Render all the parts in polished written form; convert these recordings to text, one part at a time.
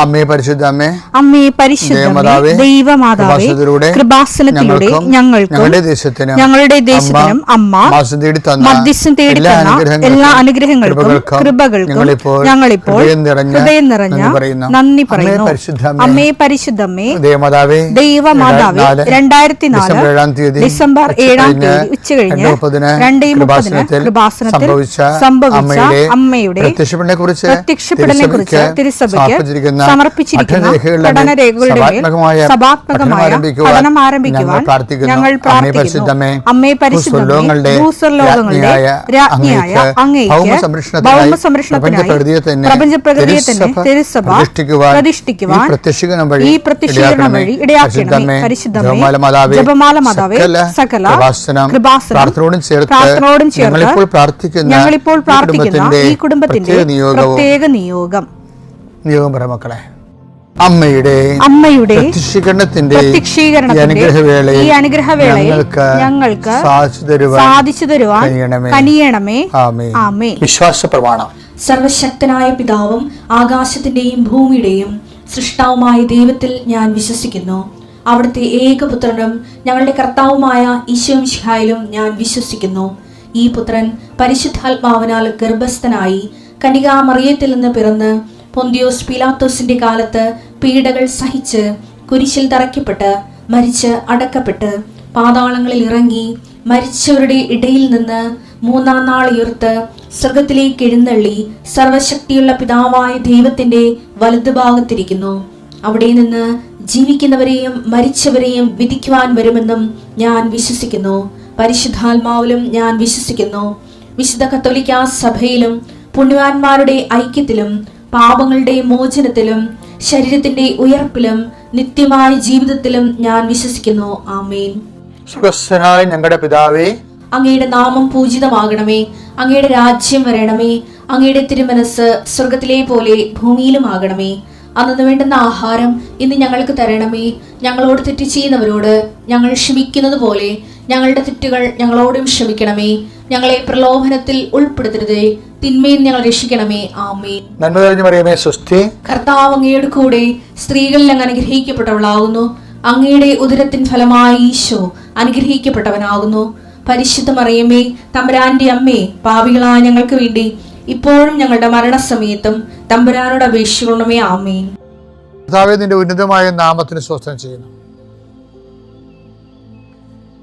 അമ്മേ പരിശുദ്ധ അമ്മേ, അമ്മേ പരിശുദ്ധ ദൈവമാതാവേ, കൃപാസനത്തിലൂടെ ഞങ്ങൾക്കും ഞങ്ങളുടെ ദേശത്തിനും അമ്മ മധ്യസ്ഥം തേടി തന്ന എല്ലാ അനുഗ്രഹങ്ങൾക്കും കൃപകൾക്കും ഞങ്ങളിപ്പോൾ ഹൃദയം നിറഞ്ഞ നന്ദി പറയുന്നു. അമ്മേ പരിശുദ്ധമ്മേ ദൈവമാതാവേ, 2004 ഡിസംബർ 7 ഉച്ചകഴിഞ്ഞ് 2:30 കൃപാസനത്തിൽ സംഭവിച്ച അമ്മയുടെ പ്രത്യക്ഷപ്പെടലിനെ കുറിച്ച് തിരുസഭയ്ക്ക് സമർപ്പിച്ചിരിക്കുന്ന പഠനരേഖകളുടെ സഭാത്മകമായ പഠനം ആരംഭിക്കുവാൻ ഞങ്ങൾ പ്രാർത്ഥിക്കുന്നു. അമ്മേ പരിശുദ്ധമേ, ഭൂസ്വർലോകങ്ങളുടെ രാജ്ഞിയായ അങ്ങേയ്ക്ക് ഭൗമസംരക്ഷണത്തിനായി പ്രപഞ്ചപ്രകൃതിയെ തന്നെ തിരുസഭ പ്രതിഷ്ഠിക്കുവാൻ ഈ പ്രത്യക്ഷീകരണം വഴി ഇടയാക്കണമേ. പരിശുദ്ധമേ, ജപമാല മാതാവേ, സകല കൃപാസനം പ്രാർത്ഥനയോടും ചേർത്ത് ഞങ്ങളിപ്പോൾ പ്രാർത്ഥിക്കുന്ന ഈ കുടുംബത്തിന്റെ പ്രത്യേക നിയോഗം മക്കളെ, അമ്മയുടെ പ്രത്യക്ഷീകരണത്തിന്റെ ഈ അനുഗ്രഹവേളയിൽ ഞങ്ങൾക്ക് സാധിച്ചു തരുവാൻ കനിയണമേ. ആമേൻ. വിശ്വാസ പ്രമാണം. സർവശക്തനായ പിതാവും ആകാശത്തിന്റെയും ഭൂമിയുടെയും സൃഷ്ടാവുമായ ദൈവത്തിൽ ഞാൻ വിശ്വസിക്കുന്നു. അവിടുത്തെ ഏകപുത്രനും ഞങ്ങളുടെ കർത്താവുമായ ഈശോമിശിഹായിലും ഞാൻ വിശ്വസിക്കുന്നു. ഈ പുത്രൻ പരിശുദ്ധാത്മാവിനാൽ ഗർഭസ്ഥനായി കന്യകാമറിയത്തിൽ നിന്ന് പിറന്ന് പൊന്തിയോസ് പീലാത്തോസിന്റെ കാലത്ത് പീഡകൾ സഹിച്ച് കുരിശിൽ തറയ്ക്കപ്പെട്ട് മരിച്ച് അടക്കപ്പെട്ട് പാതാളങ്ങളിൽ ഇറങ്ങി മരിച്ചവരുടെ ഇടയിൽ നിന്ന് 3-ാം നാൾ ഉയർത്ത് സ്വർഗത്തിലേക്ക് എഴുന്നള്ളി സർവശക്തിയുള്ള പിതാവായ ദൈവത്തിന്റെ വലതുഭാഗത്തിരിക്കുന്നു. അവിടെ നിന്ന് ജീവിക്കുന്നവരെയും മരിച്ചവരെയും വിധിക്കുവാൻ വരുമെന്നും ഞാൻ വിശ്വസിക്കുന്നു. പരിശുദ്ധാത്മാവിലും ഞാൻ വിശ്വസിക്കുന്നു. വിശുദ്ധ കത്തോലിക്കാ സഭയിലും പുണ്യവാന്മാരുടെ ഐക്യത്തിലും പാപങ്ങളുടെ മോചനത്തിലും ശരീരത്തിന്റെ ഉയർപ്പിലും നിത്യമായ ജീവിതത്തിലും ഞാൻ വിശ്വസിക്കുന്നു. ആമേൻ. സുഖസ്ഥനായ ഞങ്ങളുടെ പിതാവേ, അങ്ങയുടെ നാമം പൂജിതമാകണമേ. അങ്ങയുടെ രാജ്യം വരണമേ. അങ്ങയുടെ തിരുമനസ് സ്വർഗത്തിലെ പോലെ ഭൂമിയിലും ആകണമേ. അന്നു വേണ്ടുന്ന ആഹാരം ഇന്ന് ഞങ്ങൾക്ക് തരണമേ. ഞങ്ങളോട് തെറ്റ് ചെയ്യുന്നവരോട് ഞങ്ങൾ ക്ഷമിക്കുന്നത് പോലെ ഞങ്ങളുടെ തെറ്റുകൾ ഞങ്ങളോടും ക്ഷമിക്കണമേ. ഞങ്ങളെ പ്രലോഭനത്തിൽ ഉൾപ്പെടുത്തരുതേ, തിന്മയിൽ ഞങ്ങൾ രക്ഷിക്കണമേ. ആമേൻ. നന്മ നിറഞ്ഞ മറിയമേ, സ്വസ്തി. കർത്താവ് അങ്ങയുടെ കൂടെ സ്ത്രീകളിൽ അങ്ങ് അനുഗ്രഹിക്കപ്പെട്ടവളാകുന്നു. അങ്ങയുടെ ഉദരത്തിൻ ഫലമായ ഈശോ അനുഗ്രഹിക്കപ്പെട്ടവനാകുന്നു. പരിശുദ്ധ മറിയമേ, തമ്പുരാന്റെ അമ്മേ, പാപികളായ ഞങ്ങൾക്ക് വേണ്ടി ഇപ്പോഴും ഞങ്ങളുടെ മരണസമയത്തും തമ്പുരാനോട് അപേക്ഷിക്കണമേ. ആമേൻ. കർത്താവേ, നിന്റെ ഉന്നതമായ നാമത്തിന് സ്വസ്ഥം ചെയ്യുന്നു.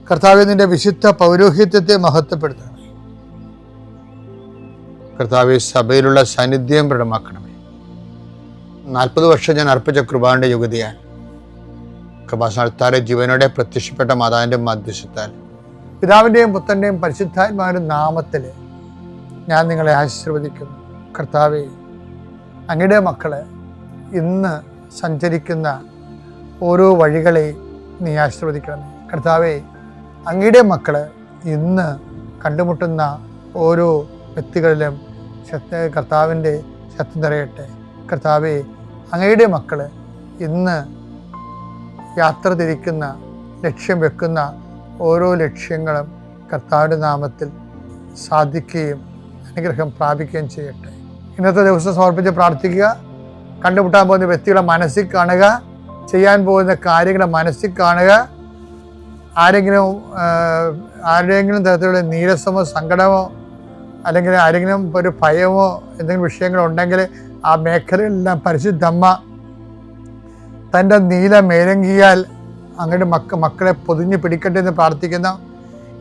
കർത്താവേ, നിന്റെ വിശുദ്ധ പൗരോഹിത്യത്തെ മഹത്വപ്പെടുത്തണമേ. കർത്താവേ, സഭയിലുള്ള സാന്നിധ്യം പ്രകടമാക്കണമേ. 40 വർഷം ഞാൻ അർപ്പിച്ച കൃപാന്റെ യുഗതിയാൽ കൃപാസനത്താലെ ജീവനോടെ പ്രത്യക്ഷപ്പെട്ട മാതാവിന്റെ മധ്യസ്ഥത്താൽ പിതാവിന്റെയും പുത്രന്റെയും പരിശുദ്ധാത്മാവിന്റെ നാമത്തിൽ ഞാൻ നിങ്ങളെ ആശീർവദിക്കുന്നു. കർത്താവേ, അങ്ങയുടെ മക്കളെ ഇന്ന് സഞ്ചരിക്കുന്ന ഓരോ വഴികളെ നീ ആശീർവദിക്കണമേ. കർത്താവേ, അങ്ങയുടെ മക്കള് ഇന്ന് കണ്ടുമുട്ടുന്ന ഓരോ വ്യക്തികളിലും കർത്താവിൻ്റെ ശക്തി നിറയട്ടെ. കർത്താവേ, അങ്ങയുടെ മക്കള് ഇന്ന് യാത്ര തിരിക്കുന്ന ലക്ഷ്യം വെക്കുന്ന ഓരോ ലക്ഷ്യങ്ങളും കർത്താവിൻ്റെ നാമത്തിൽ സാധിക്കുകയും അനുഗ്രഹം പ്രാപിക്കുകയും ചെയ്യട്ടെ. ഇന്നത്തെ ദിവസം സമർപ്പിച്ച് പ്രാർത്ഥിക്കുക. കണ്ടുമുട്ടാൻ പോകുന്ന വ്യക്തികളെ മനസ്സിൽ കാണുക, ചെയ്യാൻ പോകുന്ന കാര്യങ്ങളെ മനസ്സിൽ കാണുക. ആരുടെയെങ്കിലും തരത്തിലുള്ള നീരസമോ സങ്കടമോ അല്ലെങ്കിൽ ആരെങ്കിലും ഒരു ഭയമോ എന്തെങ്കിലും വിഷയങ്ങളുണ്ടെങ്കിൽ ആ മേഖലയിലെല്ലാം പരിശുദ്ധമ്മ തൻ്റെ നീല മേലങ്കിയാൽ അങ്ങയുടെ മക്കളെ പൊതിഞ്ഞ് പിടിക്കട്ടെ എന്ന് പ്രാർത്ഥിക്കുന്ന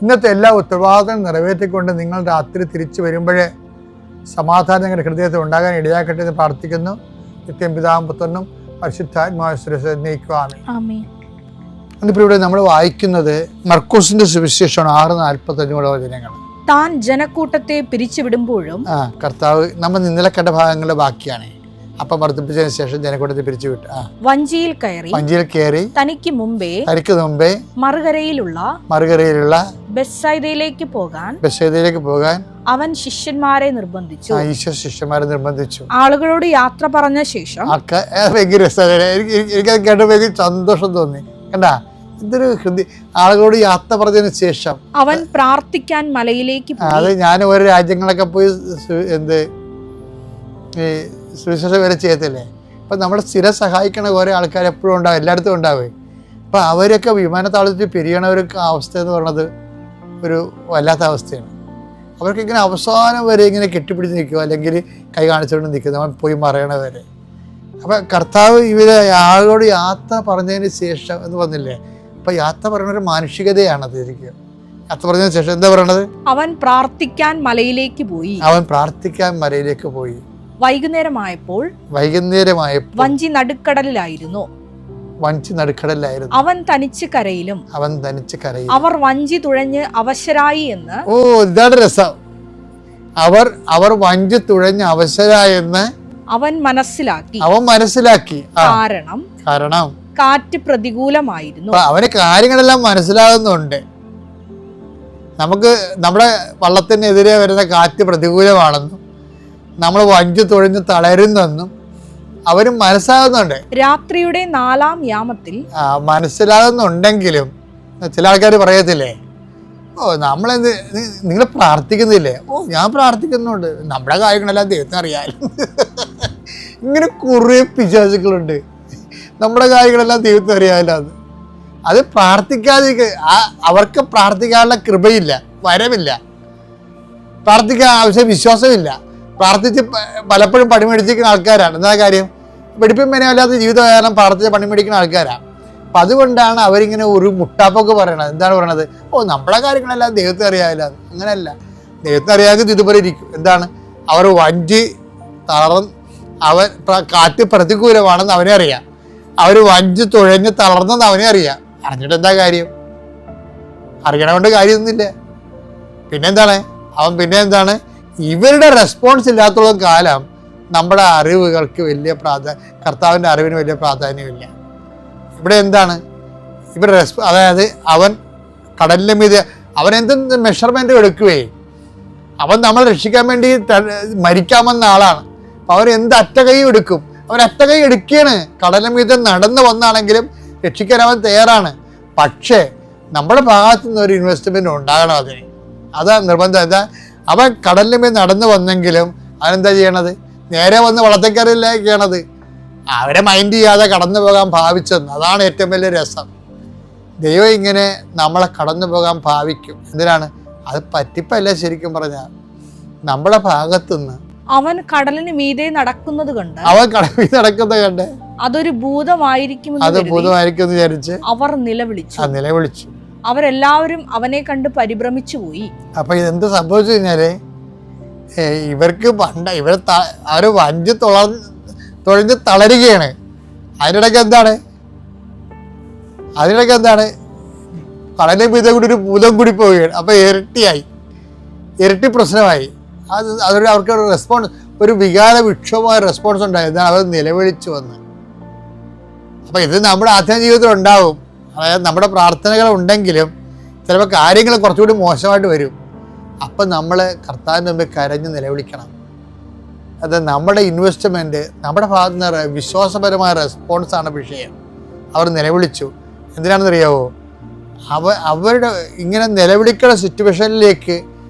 ഇന്നത്തെ എല്ലാ ഉത്തരവാദിത്തങ്ങളും നിറവേറ്റിക്കൊണ്ട് നിങ്ങൾ രാത്രി തിരിച്ചു വരുമ്പോഴേ സമാധാനം നിങ്ങളുടെ ഹൃദയത്തിൽ ഉണ്ടാകാൻ ഇടയാക്കട്ടെ എന്ന് പ്രാർത്ഥിക്കുന്നു. നിത്യം പിതാവും പുത്രനും പരിശുദ്ധാത്മാവിനെ നയിക്കുവാണ്. എന്നിപ്പോൾ ഇവിടെ നമ്മൾ വായിക്കുന്നത് മർക്കോസിന്റെ സുവിശേഷമാണ് 6:45 വചനങ്ങൾ. താൻ ജനക്കൂട്ടത്തെ പിരിച്ചുവിടുമ്പോഴും കർത്താവ് നമ്മൾ ഇന്നലെ കണ്ട ഭാഗങ്ങളുടെ ബാക്കിയാണ്. അപ്പം വർദ്ധിപ്പിച്ചതിന് ശേഷം ജനക്കൂട്ടത്തെ പിരിച്ചുവിട്ടു. വഞ്ചിയിൽ കയറി തനിക്ക് മുമ്പേ മറുകരയിലുള്ള ബെത്സയിദയിലേക്ക് പോകാൻ അവൻ ശിഷ്യന്മാരെ നിർബന്ധിച്ചു. ആളുകളോട് യാത്ര പറഞ്ഞ ശേഷം എനിക്കത് കേട്ടപ്പോൾ എനിക്ക് സന്തോഷം തോന്നി. കണ്ടാ, ഇതൊരു ആളുകളോട് യാത്ര പറഞ്ഞതിന് ശേഷം അവൻ പ്രാർത്ഥിക്കാൻ മലയിലേക്ക് അത് ഞാൻ ഓരോ രാജ്യങ്ങളൊക്കെ പോയി ഈ സുവിശേഷം വരെ ചെയ്യത്തില്ലേ, അപ്പം നമ്മളെ സ്ഥിരം സഹായിക്കണ കുറേ ആൾക്കാർ എപ്പോഴും ഉണ്ടാവും, എല്ലായിടത്തും ഉണ്ടാവേ. അപ്പം അവരൊക്കെ വിമാനത്താവളത്തിൽ പിരിയണവർക്ക് അവസ്ഥ എന്ന് പറയുന്നത് ഒരു വല്ലാത്ത അവസ്ഥയാണ്. അവർക്ക് ഇങ്ങനെ അവസാനം വരെ ഇങ്ങനെ കെട്ടിപ്പിടിച്ച് നിൽക്കുക, അല്ലെങ്കിൽ കൈ കാണിച്ചുകൊണ്ട് നിൽക്കുക, നമ്മൾ പോയി മറയണവരെ. അപ്പം കർത്താവ് ഇവരെ ആളോട് യാത്ര പറഞ്ഞതിന് ശേഷം എന്ന് പറഞ്ഞില്ലേ, അപ്പം യാത്ര പറയുന്ന ഒരു മാനുഷികതയാണത്. ശരിക്കും യാത്ര പറഞ്ഞതിന് ശേഷം എന്താ പറയണത്? അവൻ പ്രാർത്ഥിക്കാൻ മലയിലേക്ക് പോയി. അവൻ പ്രാർത്ഥിക്കാൻ മലയിലേക്ക് പോയി. വൈകുന്നേരമായപ്പോൾ വഞ്ചി നടുക്കടലിലായിരുന്നു. അവൻ തനിച്ച് കരയിലും അവർ വഞ്ചി തുഴഞ്ഞ് അവശരായി എന്ന്. ഓ, ഇതാണ് രസം. അവർ വഞ്ചി തുഴഞ്ഞ് അവശരായെന്ന് അവൻ മനസ്സിലാക്കി. കാരണം കാറ്റ് പ്രതികൂലമായിരുന്നു. അവന് കാര്യങ്ങളെല്ലാം മനസ്സിലാകുന്നുണ്ട്. നമുക്ക് നമ്മുടെ വള്ളത്തിനെതിരെ വരുന്ന കാറ്റ് പ്രതികൂലമാണെന്നും നമ്മൾ വഞ്ചി തുഴഞ്ഞ് തളരുന്നെന്നും അവരും മനസ്സിലാകുന്നുണ്ട്. രാത്രിയുടെ 4-ാം യാമത്തിൽ മനസ്സിലാകുന്നുണ്ടെങ്കിലും ചില ആൾക്കാർ പറയത്തില്ലേ, ഓ നമ്മളെന്ത്, നിങ്ങൾ പ്രാർത്ഥിക്കുന്നില്ലേ? ഓ ഞാൻ പ്രാർത്ഥിക്കുന്നുണ്ട്, നമ്മുടെ കാര്യങ്ങളെല്ലാം ദൈവത്തിന് അറിയാലും. ഇങ്ങനെ കുറേ പിശാചുക്കളുണ്ട്. നമ്മുടെ കാര്യങ്ങളെല്ലാം ദൈവത്തിന് അറിയാമല്ലോ. അത് പ്രാർത്ഥിക്കാതെ അവർക്ക് പ്രാർത്ഥിക്കാനുള്ള കൃപയില്ല, വരമില്ല, പ്രാർത്ഥിക്കാൻ ആവശ്യം വിശ്വാസമില്ല. പ്രാർത്ഥിച്ച് പലപ്പോഴും പണിമേടിച്ചിരിക്കുന്ന ആൾക്കാരാണ്. എന്താ കാര്യം? വെടിപ്പും മെനയല്ലാത്ത ജീവിതം കാരണം പ്രാർത്ഥിച്ച് പണിമേടിക്കുന്ന ആൾക്കാരാണ്. അപ്പം അതുകൊണ്ടാണ് അവരിങ്ങനെ ഒരു മുട്ടാപ്പൊക്കെ പറയണത്. എന്താണ് പറയണത്? ഓ നമ്മളെ കാര്യങ്ങളെല്ലാം ദൈവത്തെ അറിയാമല്ലോ. അങ്ങനെയല്ല, ദൈവത്തെ അറിയാമെങ്കിൽ ഇതുപോലെ ഇരിക്കും. എന്താണ്? അവർ വഞ്ചി അവർ കാറ്റ് പ്രതികൂലമാണെന്ന് അവനെ അറിയാം. അവർ വഞ്ചി തുഴഞ്ഞ് തളർന്നെന്ന് അവനെ അറിയാം. അറിഞ്ഞിട്ട് എന്താ കാര്യം? അറിയണ കാര്യമൊന്നുമില്ല. പിന്നെന്താണ് ഇവരുടെ റെസ്പോൺസ് ഇല്ലാത്തോളം കാലം നമ്മുടെ അറിവുകൾക്ക് വലിയ കർത്താവിൻ്റെ അറിവിന് വലിയ പ്രാധാന്യമില്ല. ഇവിടെ എന്താണ് ഇവരുടെ അതായത് അവൻ കടലിൻ്റെ മീതെ അവൻ എന്ത് മെഷർമെൻറ്റും എടുക്കുകയെ. അവൻ നമ്മളെ രക്ഷിക്കാൻ വേണ്ടി മരിക്കാമെന്ന ആളാണ്. അപ്പം അവൻ എന്ത് അറ്റകൈയും എടുക്കും. അവൻ അറ്റകൈ എടുക്കുകയാണ്. കടലിൻ്റെ മീതെ നടന്നു വന്നാണെങ്കിലും രക്ഷിക്കാൻ അവൻ തയ്യാറാണ്. പക്ഷേ നമ്മുടെ ഭാഗത്തു നിന്ന് ഒരു ഇൻവെസ്റ്റ്മെൻറ്റ് ഉണ്ടാകണം അതിന്. അതാ നിർബന്ധം. എന്താ? അവൻ കടലിൻ്റെ മേൽ നടന്നു വന്നെങ്കിലും അവനെന്താ ചെയ്യണത്? നേരെ വന്ന് വള്ളത്തേക്കറിയിലേക്കാണത്. അവരെ മൈൻഡ് ചെയ്യാതെ കടന്നു പോകാൻ ഭാവിച്ചെന്ന്. അതാണ് ഏറ്റവും വലിയ രസം. ദൈവം ഇങ്ങനെ നമ്മളെ കടന്നു പോകാൻ ഭാവിക്കും. എന്തിനാണ്? അത് പറ്റിപ്പല്ല. ശരിക്കും പറഞ്ഞാൽ നമ്മുടെ ഭാഗത്തുനിന്ന് അവൻ കടലിന് മീതെ നടക്കുന്നത് കണ്ട് അതൊരു ഭൂതമായിരിക്കും വിചാരിച്ച് അവർ നിലവിളിച്ചു. അവരെല്ലാവരും അവനെ കണ്ട് പരിഭ്രമിച്ചു പോയി. അപ്പൊ ഇതെന്ത് സംഭവിച്ചു കഴിഞ്ഞാല്, ഇവർക്ക് അവര് വഞ്ചി തുഴഞ്ഞ് തളരുകയാണ്. അതിനിടയ്ക്ക് എന്താണ് കടലിൽ മീതെ കൂടി ഒരു ഭൂതം കൂടി പോവുകയാണ്. അപ്പൊ ഇരട്ടി പ്രശ്നമായി. അതൊരു അവർക്ക് ഒരു റെസ്പോൺസ്, ഒരു വികാര വിക്ഷോഭമായ റെസ്പോൺസ് ഉണ്ടായത്. അവർ നിലവിളിച്ചു വന്ന്. അപ്പൊ ഇത് നമ്മുടെ ആത്മീയ ജീവിതത്തിൽ ഉണ്ടാവും. അതായത് നമ്മുടെ പ്രാർത്ഥനകൾ ഉണ്ടെങ്കിലും ചിലപ്പോൾ കാര്യങ്ങൾ കുറച്ചുകൂടി മോശമായിട്ട് വരും. അപ്പം നമ്മൾ കർത്താവിൻ്റെ മുമ്പിൽ കരഞ്ഞ് നിലവിളിക്കണം. അത് നമ്മുടെ ഇൻവെസ്റ്റ്മെൻറ്റ്, നമ്മുടെ ഭാഗത്ത് നിന്ന് വിശ്വാസപരമായ റെസ്പോൺസാണ് വിഷയം. അവർ നിലവിളിച്ചു. എന്തിനാണെന്നറിയാവോ? അവരുടെ ഇങ്ങനെ നിലവിളിക്കുന്ന സിറ്റുവേഷനിലേക്ക്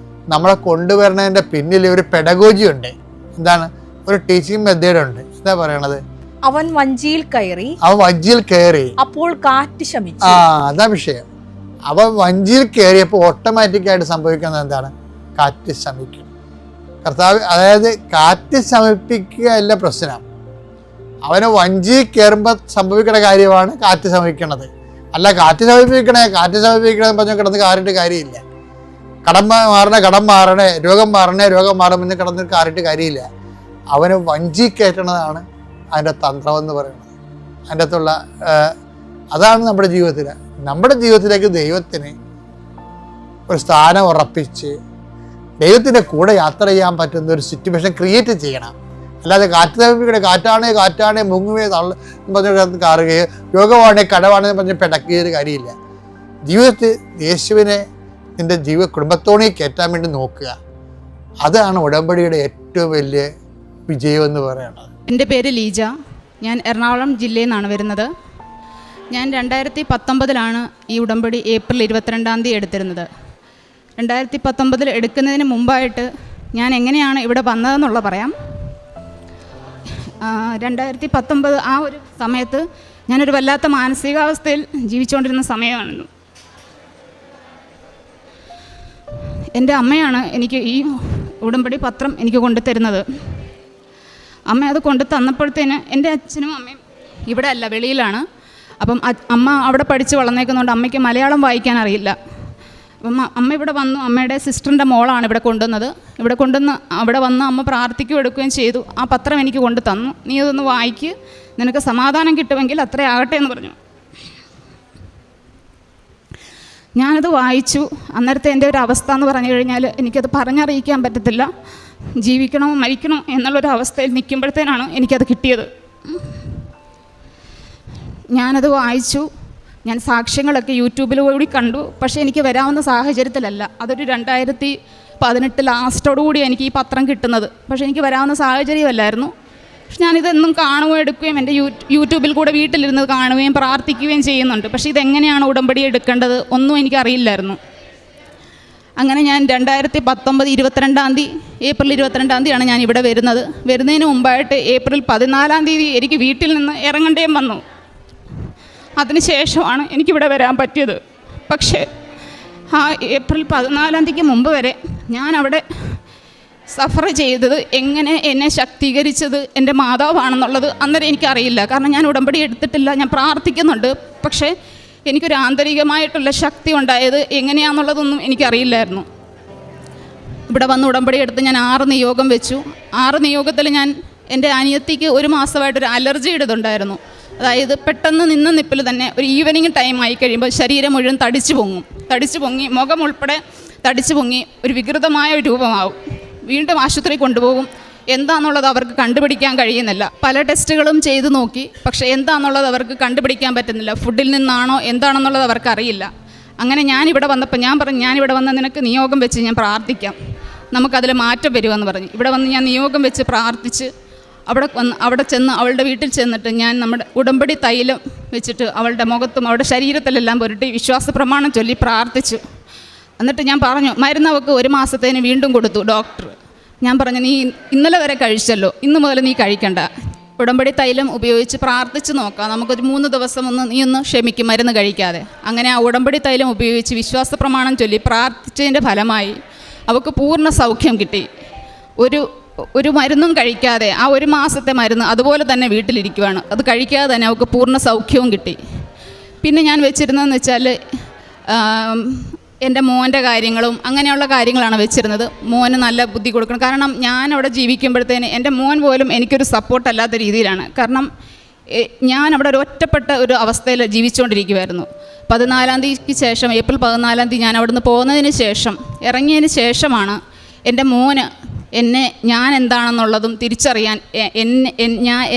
നമ്മളെ കൊണ്ടുവരുന്നതിൻ്റെ പിന്നിൽ ഒരു പെഡഗോജി ഉണ്ട്. എന്താണ്? ഒരു ടീച്ചിങ് മെത്തേഡ് ഉണ്ട്. എന്താ പറയണത്? അവൻ വഞ്ചിയിൽ കയറി അപ്പോൾ കാറ്റ് ശമിച്ചു. അതാ വിഷയം. അവൻ വഞ്ചിയിൽ കയറിയപ്പോൾ ഓട്ടോമാറ്റിക്കായിട്ട് സംഭവിക്കുന്നത് എന്താണ്? കാറ്റ് ശമിക്കണം. കർത്താവ് അതായത് കാറ്റ് ശമിപ്പിക്കുക അല്ല പ്രശ്നം. അവന് വഞ്ചിയിൽ കയറുമ്പോൾ സംഭവിക്കുന്ന കാര്യമാണ് കാറ്റ് ശമിക്കണത്. അല്ല കാറ്റ് ശമിപ്പിക്കണമെന്ന് പറഞ്ഞാൽ കിടന്ന് കാറിട്ട് കാര്യമില്ല. കടം മാറണേ, രോഗം മാറുമെന്ന് കിടന്ന് കാറിട്ട് കാര്യമില്ല. അവന് വഞ്ചി കയറ്റണതാണ് അതിൻ്റെ തന്ത്രമെന്ന് പറയുന്നത്. അതിൻ്റെ അകത്തുള്ള അതാണ് നമ്മുടെ ജീവിതത്തിലേക്ക് ദൈവത്തിന് ഒരു സ്ഥാനം ഉറപ്പിച്ച് ദൈവത്തിൻ്റെ കൂടെ യാത്ര ചെയ്യാൻ പറ്റുന്ന ഒരു സിറ്റുവേഷൻ ക്രിയേറ്റ് ചെയ്യണം. അല്ലാതെ കാറ്റാണേ മുങ്ങുകയോ പറഞ്ഞ് കാറുകയോ, രോഗമാണേ കടവാണെന്ന് പറഞ്ഞ് പിടക്കുകയോ കാര്യമില്ല. ജീവിതത്തിൽ യേശുവിനെ നിൻ്റെ കുടുംബത്തോണി കയറ്റാൻ വേണ്ടി നോക്കുക. അതാണ് ഉടമ്പടിയുടെ ഏറ്റവും വലിയ വിജയമെന്ന് പറയുന്നത്. എൻ്റെ പേര് ലീജ. ഞാൻ എറണാകുളം ജില്ലയിൽ നിന്നാണ് വരുന്നത്. ഞാൻ 2019 ഈ ഉടമ്പടി ഏപ്രിൽ 22 എടുത്തിരുന്നത്. 2019 എടുക്കുന്നതിന് മുമ്പായിട്ട് ഞാൻ എങ്ങനെയാണ് ഇവിടെ വന്നതെന്നുള്ള പറയാം. 2019 ആ ഒരു സമയത്ത് ഞാനൊരു വല്ലാത്ത മാനസികാവസ്ഥയിൽ ജീവിച്ചുകൊണ്ടിരുന്ന സമയമായിരുന്നു. എൻ്റെ അമ്മയാണ് എനിക്ക് ഈ ഉടമ്പടി പത്രം എനിക്ക് കൊണ്ടുതരുന്നത്. അമ്മ അത് കൊണ്ടു തന്നപ്പോഴത്തേന് എൻ്റെ അച്ഛനും അമ്മയും ഇവിടെ അല്ല, വെളിയിലാണ്. അപ്പം അമ്മ അവിടെ പഠിച്ച് വളർന്നേക്കുന്നതുകൊണ്ട് അമ്മയ്ക്ക് മലയാളം വായിക്കാൻ അറിയില്ല. അപ്പം അമ്മ ഇവിടെ വന്നു. അമ്മയുടെ സിസ്റ്ററിൻ്റെ മോളാണ് ഇവിടെ കൊണ്ടുവന്നത്. ഇവിടെ കൊണ്ടുവന്ന് അവിടെ വന്ന് അമ്മ പ്രാർത്ഥിക്കുകയും എടുക്കുകയും ചെയ്തു. ആ പത്രം എനിക്ക് കൊണ്ടു തന്നു. നീ അതൊന്ന് വായിക്ക്, നിനക്ക് സമാധാനം കിട്ടുമെങ്കിൽ അത്ര ആകട്ടെ എന്ന് പറഞ്ഞു. ഞാനത് വായിച്ചു. അന്നേരത്തെ എൻ്റെ ഒരു അവസ്ഥ എന്ന് പറഞ്ഞു കഴിഞ്ഞാൽ എനിക്കത് പറഞ്ഞറിയിക്കാൻ പറ്റത്തില്ല. ജീവിക്കണോ മരിക്കണോ എന്നുള്ളൊരു അവസ്ഥയിൽ നിൽക്കുമ്പോഴത്തേനാണ് എനിക്കത് കിട്ടിയത്. ഞാനത് വായിച്ചു. ഞാൻ സാക്ഷ്യങ്ങളൊക്കെ യൂട്യൂബിലൂടെ കണ്ടു. പക്ഷേ എനിക്ക് വരാവുന്ന സാഹചര്യത്തിലല്ല. അതൊരു 2018 ലാസ്റ്റോടുകൂടി എനിക്ക് ഈ പത്രം കിട്ടുന്നത്. പക്ഷേ എനിക്ക് വരാവുന്ന സാഹചര്യമല്ലായിരുന്നു. പക്ഷെ ഞാനിതെന്നും കാണുകയും എടുക്കുകയും എൻ്റെ യൂട്യൂബിൽ കൂടെ വീട്ടിലിരുന്ന് കാണുകയും പ്രാർത്ഥിക്കുകയും ചെയ്യുന്നുണ്ട്. പക്ഷേ ഇതെങ്ങനെയാണ് ഉടമ്പടി എടുക്കേണ്ടത് ഒന്നും എനിക്കറിയില്ലായിരുന്നു. അങ്ങനെ ഞാൻ 2019 ഏപ്രിൽ 22 ഞാൻ ഇവിടെ വരുന്നത്. വരുന്നതിന് മുമ്പായിട്ട് ഏപ്രിൽ 14 എനിക്ക് വീട്ടിൽ നിന്ന് ഇറങ്ങേണ്ടേയും വന്നു. അതിനുശേഷമാണ് എനിക്കിവിടെ വരാൻ പറ്റിയത്. പക്ഷേ ആ ഏപ്രിൽ 14 മുമ്പ് വരെ ഞാൻ അവിടെ സഫർ ചെയ്തത്, എങ്ങനെ എന്നെ ശക്തീകരിച്ചത് എൻ്റെ മാതാവാണെന്നുള്ളത് അന്നേരം എനിക്കറിയില്ല. കാരണം ഞാൻ ഉടമ്പടി എടുത്തിട്ടില്ല, ഞാൻ പ്രാർത്ഥിക്കുന്നുണ്ട്. പക്ഷേ എനിക്കൊരു ആന്തരികമായിട്ടുള്ള ശക്തി ഉണ്ടായത് എങ്ങനെയാണെന്നുള്ളതൊന്നും എനിക്കറിയില്ലായിരുന്നു. ഇവിടെ വന്ന് ഉടമ്പടി എടുത്ത് ഞാൻ 6 നിയോഗം വെച്ചു. 6 നിയോഗത്തിൽ ഞാൻ എൻ്റെ അനിയത്തിക്ക് 1 മാസമായിട്ടൊരു അലർജി ഇടുന്നുണ്ടായിരുന്നു. അതായത് പെട്ടെന്ന് നിന്ന നിപ്പിൽ തന്നെ ഒരു ഈവനിങ് ടൈം ആയി കഴിയുമ്പോൾ ശരീരം മുഴുവൻ തടിച്ചു പൊങ്ങി മുഖം ഉൾപ്പെടെ തടിച്ചു പൊങ്ങി ഒരു വികൃതമായ ഒരു രൂപമാവും. വീണ്ടും ആശുപത്രി കൊണ്ടുപോകും. എന്താണെന്നുള്ളത് അവർക്ക് കണ്ടുപിടിക്കാൻ കഴിയുന്നില്ല. പല ടെസ്റ്റുകളും ചെയ്തു നോക്കി. പക്ഷേ എന്താണെന്നുള്ളത് അവർക്ക് കണ്ടുപിടിക്കാൻ പറ്റുന്നില്ല. ഫുഡിൽ നിന്നാണോ എന്താണെന്നുള്ളത് അവർക്ക് അറിയില്ല. അങ്ങനെ ഞാനിവിടെ വന്നപ്പോൾ ഞാൻ പറഞ്ഞു, ഞാനിവിടെ വന്ന് നിനക്ക് നിയോഗം വെച്ച് ഞാൻ പ്രാർത്ഥിക്കാം, നമുക്കതിൽ മാറ്റം വരുമെന്ന് പറഞ്ഞു. ഇവിടെ വന്ന് ഞാൻ നിയോഗം വെച്ച് പ്രാർത്ഥിച്ച് അവിടെ ചെന്ന് അവളുടെ വീട്ടിൽ ചെന്നിട്ട് ഞാൻ നമ്മുടെ ഉടമ്പടി തൈലം വെച്ചിട്ട് അവളുടെ മുഖത്തും അവളുടെ ശരീരത്തിലെല്ലാം പുരട്ടി വിശ്വാസ പ്രമാണം ചൊല്ലി പ്രാർത്ഥിച്ചു. എന്നിട്ട് ഞാൻ പറഞ്ഞു, മരുന്ന് അവൾക്ക് 1 മാസത്തേന് വീണ്ടും കൊടുത്തു ഡോക്ടർ. ഞാൻ പറഞ്ഞു, നീ ഇന്നലെ വരെ കഴിച്ചല്ലോ, ഇന്ന് മുതൽ നീ കഴിക്കണ്ട, ഉടമ്പടി തൈലം ഉപയോഗിച്ച് പ്രാർത്ഥിച്ച് നോക്കാം, നമുക്കൊരു 3 ദിവസം നീ ഒന്ന് ക്ഷമിക്കും മരുന്ന് കഴിക്കാതെ. അങ്ങനെ ആ ഉടമ്പടി തൈലം ഉപയോഗിച്ച് വിശ്വാസ പ്രമാണം ചൊല്ലി പ്രാർത്ഥിച്ചതിൻ്റെ ഫലമായി അവൾക്ക് പൂർണ്ണ സൗഖ്യം കിട്ടി. ഒരു മരുന്നും കഴിക്കാതെ ആ 1 മാസത്തെ മരുന്ന് അതുപോലെ തന്നെ വീട്ടിലിരിക്കുവാണ്. അത് കഴിക്കാതെ തന്നെ അവൾക്ക് പൂർണ്ണ സൗഖ്യവും കിട്ടി. പിന്നെ ഞാൻ വെച്ചിരുന്നതെന്ന് വെച്ചാൽ എൻ്റെ മോൻ്റെ കാര്യങ്ങളും അങ്ങനെയുള്ള കാര്യങ്ങളാണ് വെച്ചിരുന്നത്. മോന് നല്ല ബുദ്ധി കൊടുക്കണം. കാരണം ഞാൻ അവിടെ ജീവിക്കുമ്പോഴത്തേന് എൻ്റെ മോൻ പോലും എനിക്കൊരു സപ്പോർട്ടല്ലാത്ത രീതിയിലാണ്. കാരണം ഞാൻ അവിടെ ഒരു ഒറ്റപ്പെട്ട ഒരു അവസ്ഥയിൽ ജീവിച്ചുകൊണ്ടിരിക്കുമായിരുന്നു. 14 തീയതിക്ക് ശേഷം, ഏപ്രിൽ 14 ഞാൻ അവിടെ നിന്ന് പോകുന്നതിന് ശേഷം, ഇറങ്ങിയതിന് ശേഷമാണ് എൻ്റെ മോന് ഞാൻ എന്താണെന്നുള്ളതും തിരിച്ചറിയാൻ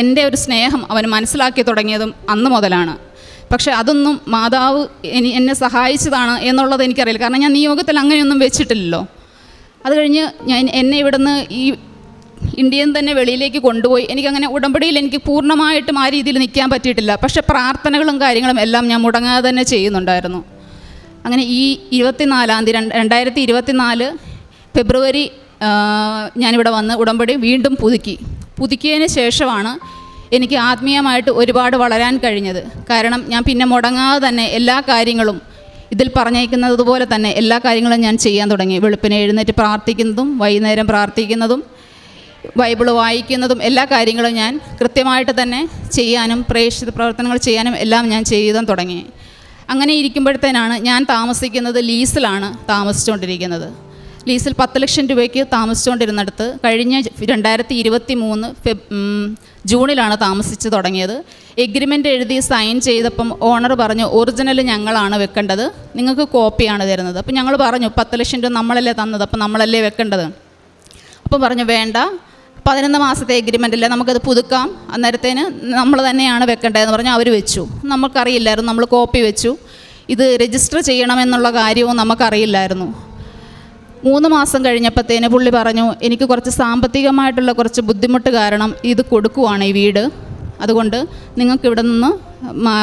എൻ്റെ ഒരു സ്നേഹം അവന് മനസ്സിലാക്കി തുടങ്ങിയതും അന്ന് മുതലാണ്. പക്ഷേ അതൊന്നും മാതാവ് എന്നെ എന്നുള്ളത് എനിക്കറിയില്ല. കാരണം ഞാൻ നിയോഗത്തിൽ അങ്ങനെയൊന്നും വെച്ചിട്ടില്ലല്ലോ. അത് കഴിഞ്ഞ് എന്നെ ഇവിടുന്ന് ഈ ഇന്ത്യയിൽ തന്നെ വെളിയിലേക്ക് കൊണ്ടുപോയി. എനിക്കങ്ങനെ ഉടമ്പടിയിൽ എനിക്ക് പൂർണ്ണമായിട്ടും ആ രീതിയിൽ നിൽക്കാൻ പറ്റിയിട്ടില്ല. പക്ഷേ പ്രാർത്ഥനകളും കാര്യങ്ങളും എല്ലാം ഞാൻ മുടങ്ങാതെ തന്നെ ചെയ്യുന്നുണ്ടായിരുന്നു. അങ്ങനെ ഈ 2024 ഫെബ്രുവരി ഞാനിവിടെ വന്ന് ഉടമ്പടി വീണ്ടും പുതുക്കിയതിന് ശേഷമാണ് എനിക്ക് ആത്മീയമായിട്ട് ഒരുപാട് വളരാൻ കഴിഞ്ഞത്. കാരണം ഞാൻ പിന്നെ മുടങ്ങാതെ തന്നെ എല്ലാ കാര്യങ്ങളും ഇതിൽ പറഞ്ഞേക്കുന്നത് പോലെ തന്നെ എല്ലാ കാര്യങ്ങളും ഞാൻ ചെയ്യാൻ തുടങ്ങി. വെളുപ്പിനെ എഴുന്നേറ്റ് പ്രാർത്ഥിക്കുന്നതും വൈകുന്നേരം പ്രാർത്ഥിക്കുന്നതും ബൈബിൾ വായിക്കുന്നതും എല്ലാ കാര്യങ്ങളും ഞാൻ കൃത്യമായിട്ട് തന്നെ ചെയ്യാനും പ്രേക്ഷിത പ്രവർത്തനങ്ങൾ ചെയ്യാനും എല്ലാം ഞാൻ ചെയ്യാൻ തുടങ്ങി. അങ്ങനെ ഇരിക്കുമ്പോഴത്തേനാണ് ഞാൻ താമസിക്കുന്നത് ലീസിലാണ് താമസിച്ചുകൊണ്ടിരിക്കുന്നത്. ലീസിൽ 10 ലക്ഷം രൂപയ്ക്ക് താമസിച്ചുകൊണ്ടിരുന്നിടത്ത് കഴിഞ്ഞ 2023 ജൂണിലാണ് താമസിച്ച് തുടങ്ങിയത്. എഗ്രിമെൻ്റ് എഴുതി സൈൻ ചെയ്തപ്പം ഓണർ പറഞ്ഞു, ഒറിജിനൽ ഞങ്ങളാണ് വെക്കേണ്ടത്, നിങ്ങൾക്ക് കോപ്പിയാണ് തരുന്നത്. അപ്പോൾ ഞങ്ങൾ പറഞ്ഞു, 10 ലക്ഷം രൂപ നമ്മളല്ലേ തന്നത്, അപ്പോൾ നമ്മളല്ലേ വെക്കേണ്ടത്. അപ്പോൾ പറഞ്ഞു, വേണ്ട, 11 മാസത്തെ എഗ്രിമെൻ്റല്ലേ, നമുക്കത് പുതുക്കാം, അന്നേരത്തേന് നമ്മൾ തന്നെയാണ് വെക്കേണ്ടതെന്ന് പറഞ്ഞാൽ അവർ വെച്ചു. നമുക്കറിയില്ലായിരുന്നു, നമ്മൾ കോപ്പി വെച്ചു. ഇത് രജിസ്റ്റർ ചെയ്യണമെന്നുള്ള കാര്യവും നമുക്കറിയില്ലായിരുന്നു. 3 മാസം കഴിഞ്ഞപ്പോഴത്തേന് പുള്ളി പറഞ്ഞു, എനിക്ക് കുറച്ച് സാമ്പത്തികമായിട്ടുള്ള കുറച്ച് ബുദ്ധിമുട്ട് കാരണം ഇത് കൊടുക്കുവാണ് ഈ വീട്, അതുകൊണ്ട് നിങ്ങൾക്ക് ഇവിടെ നിന്ന്